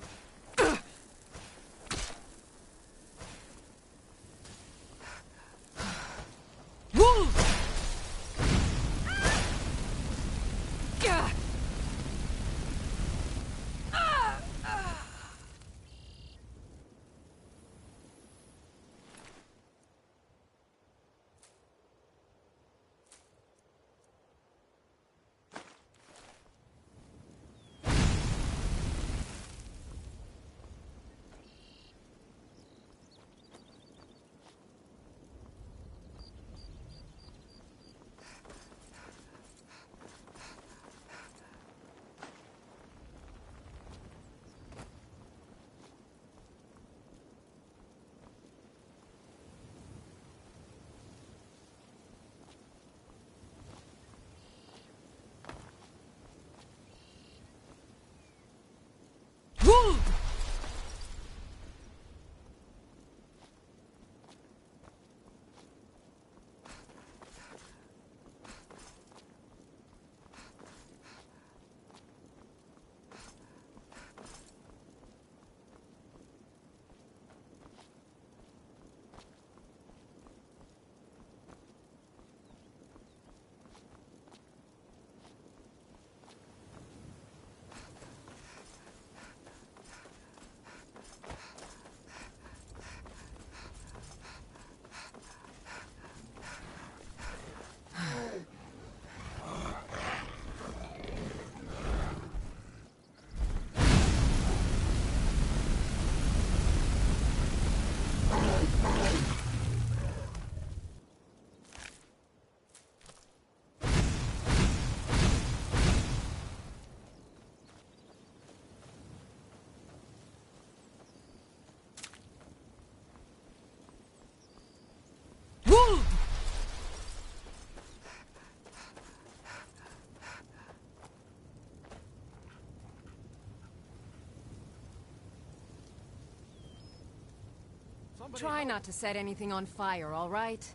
Try not to set anything on fire, all right?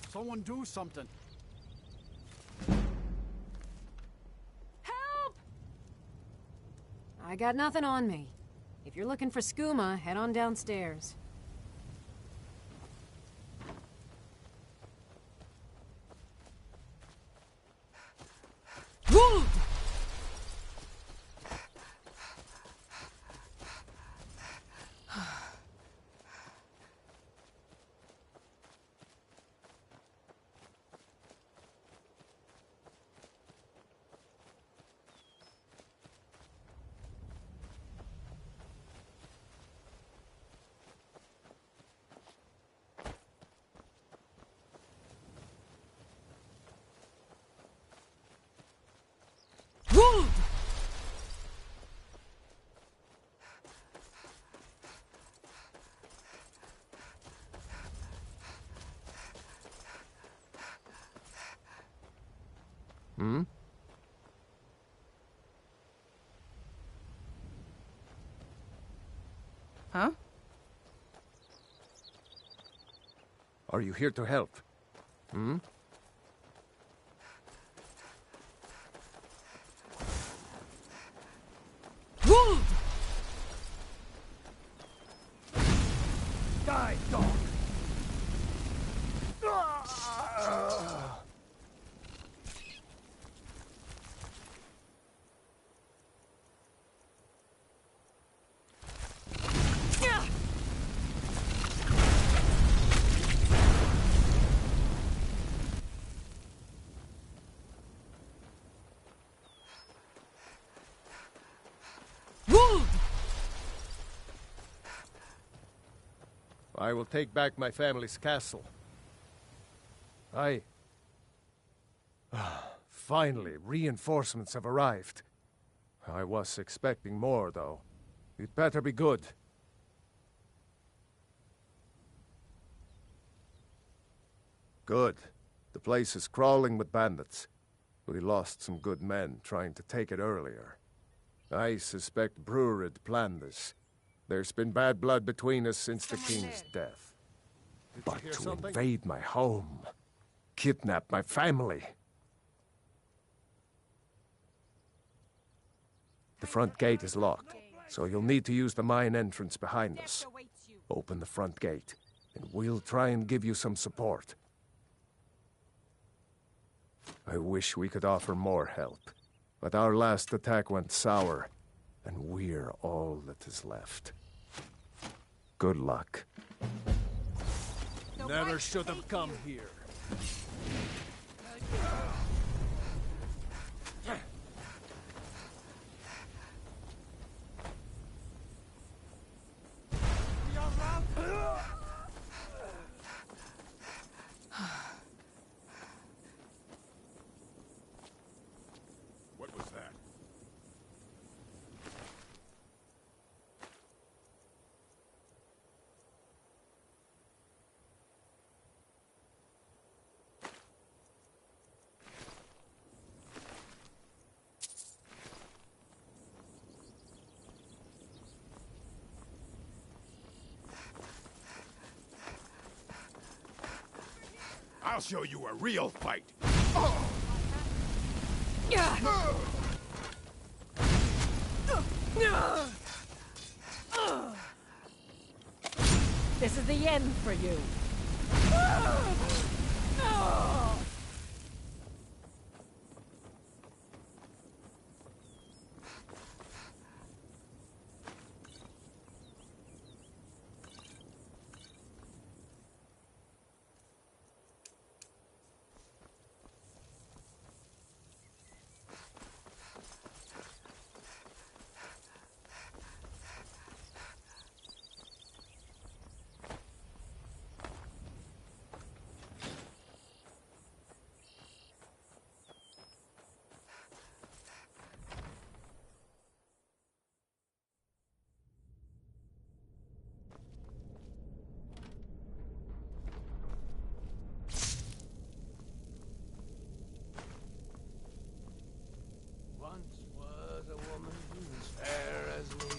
Someone do something. Help! I got nothing on me. If you're looking for skooma, head on downstairs. Hmm? Huh? Are you here to help? Hmm? I will take back my family's castle. Finally, reinforcements have arrived. I was expecting more, though. It better be good. Good. The place is crawling with bandits. We lost some good men trying to take it earlier. I suspect Brurid planned this. There's been bad blood between us since the king's death. But to invade my home, kidnap my family... The front gate is locked, so you'll need to use the mine entrance behind us. Open the front gate, and we'll try and give you some support. I wish we could offer more help, but our last attack went sour, and we're all that is left. Good luck. Never should have come here. What was that? I'll show you a real fight. This is the end for you.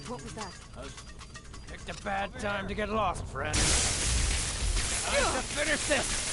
What was that? Picked a bad time to get lost, friend. Time to finish this!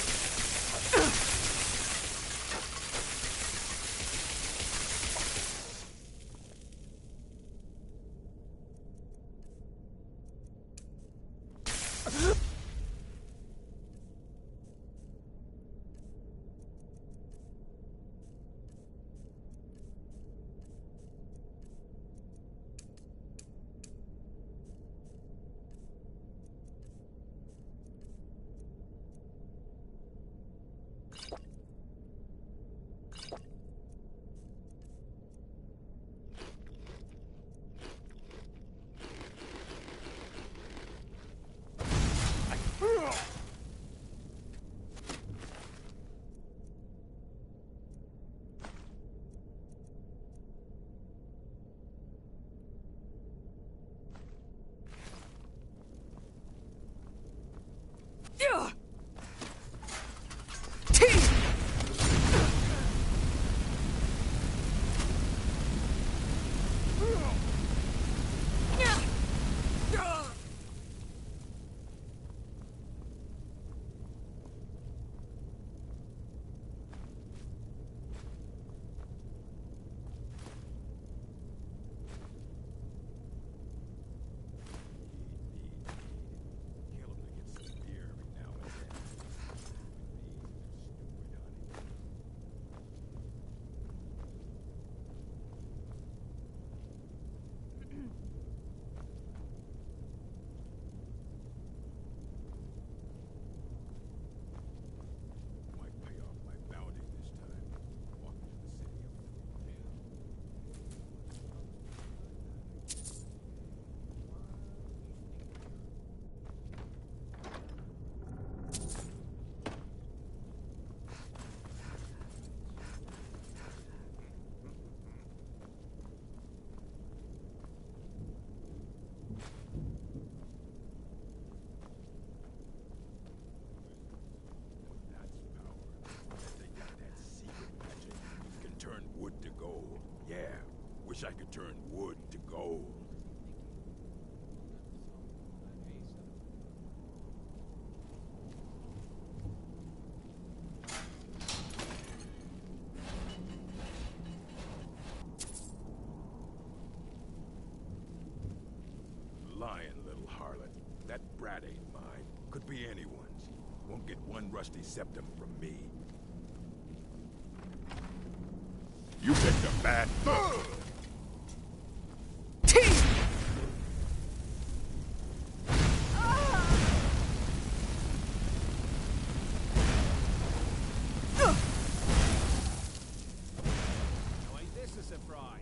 Wish I could turn wood to gold. Lying little harlot. That brat ain't mine. Could be anyone's. Won't get one rusty septum from me. You picked a bad... Now ain't this a surprise?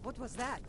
What was that?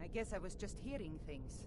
I guess I was just hearing things.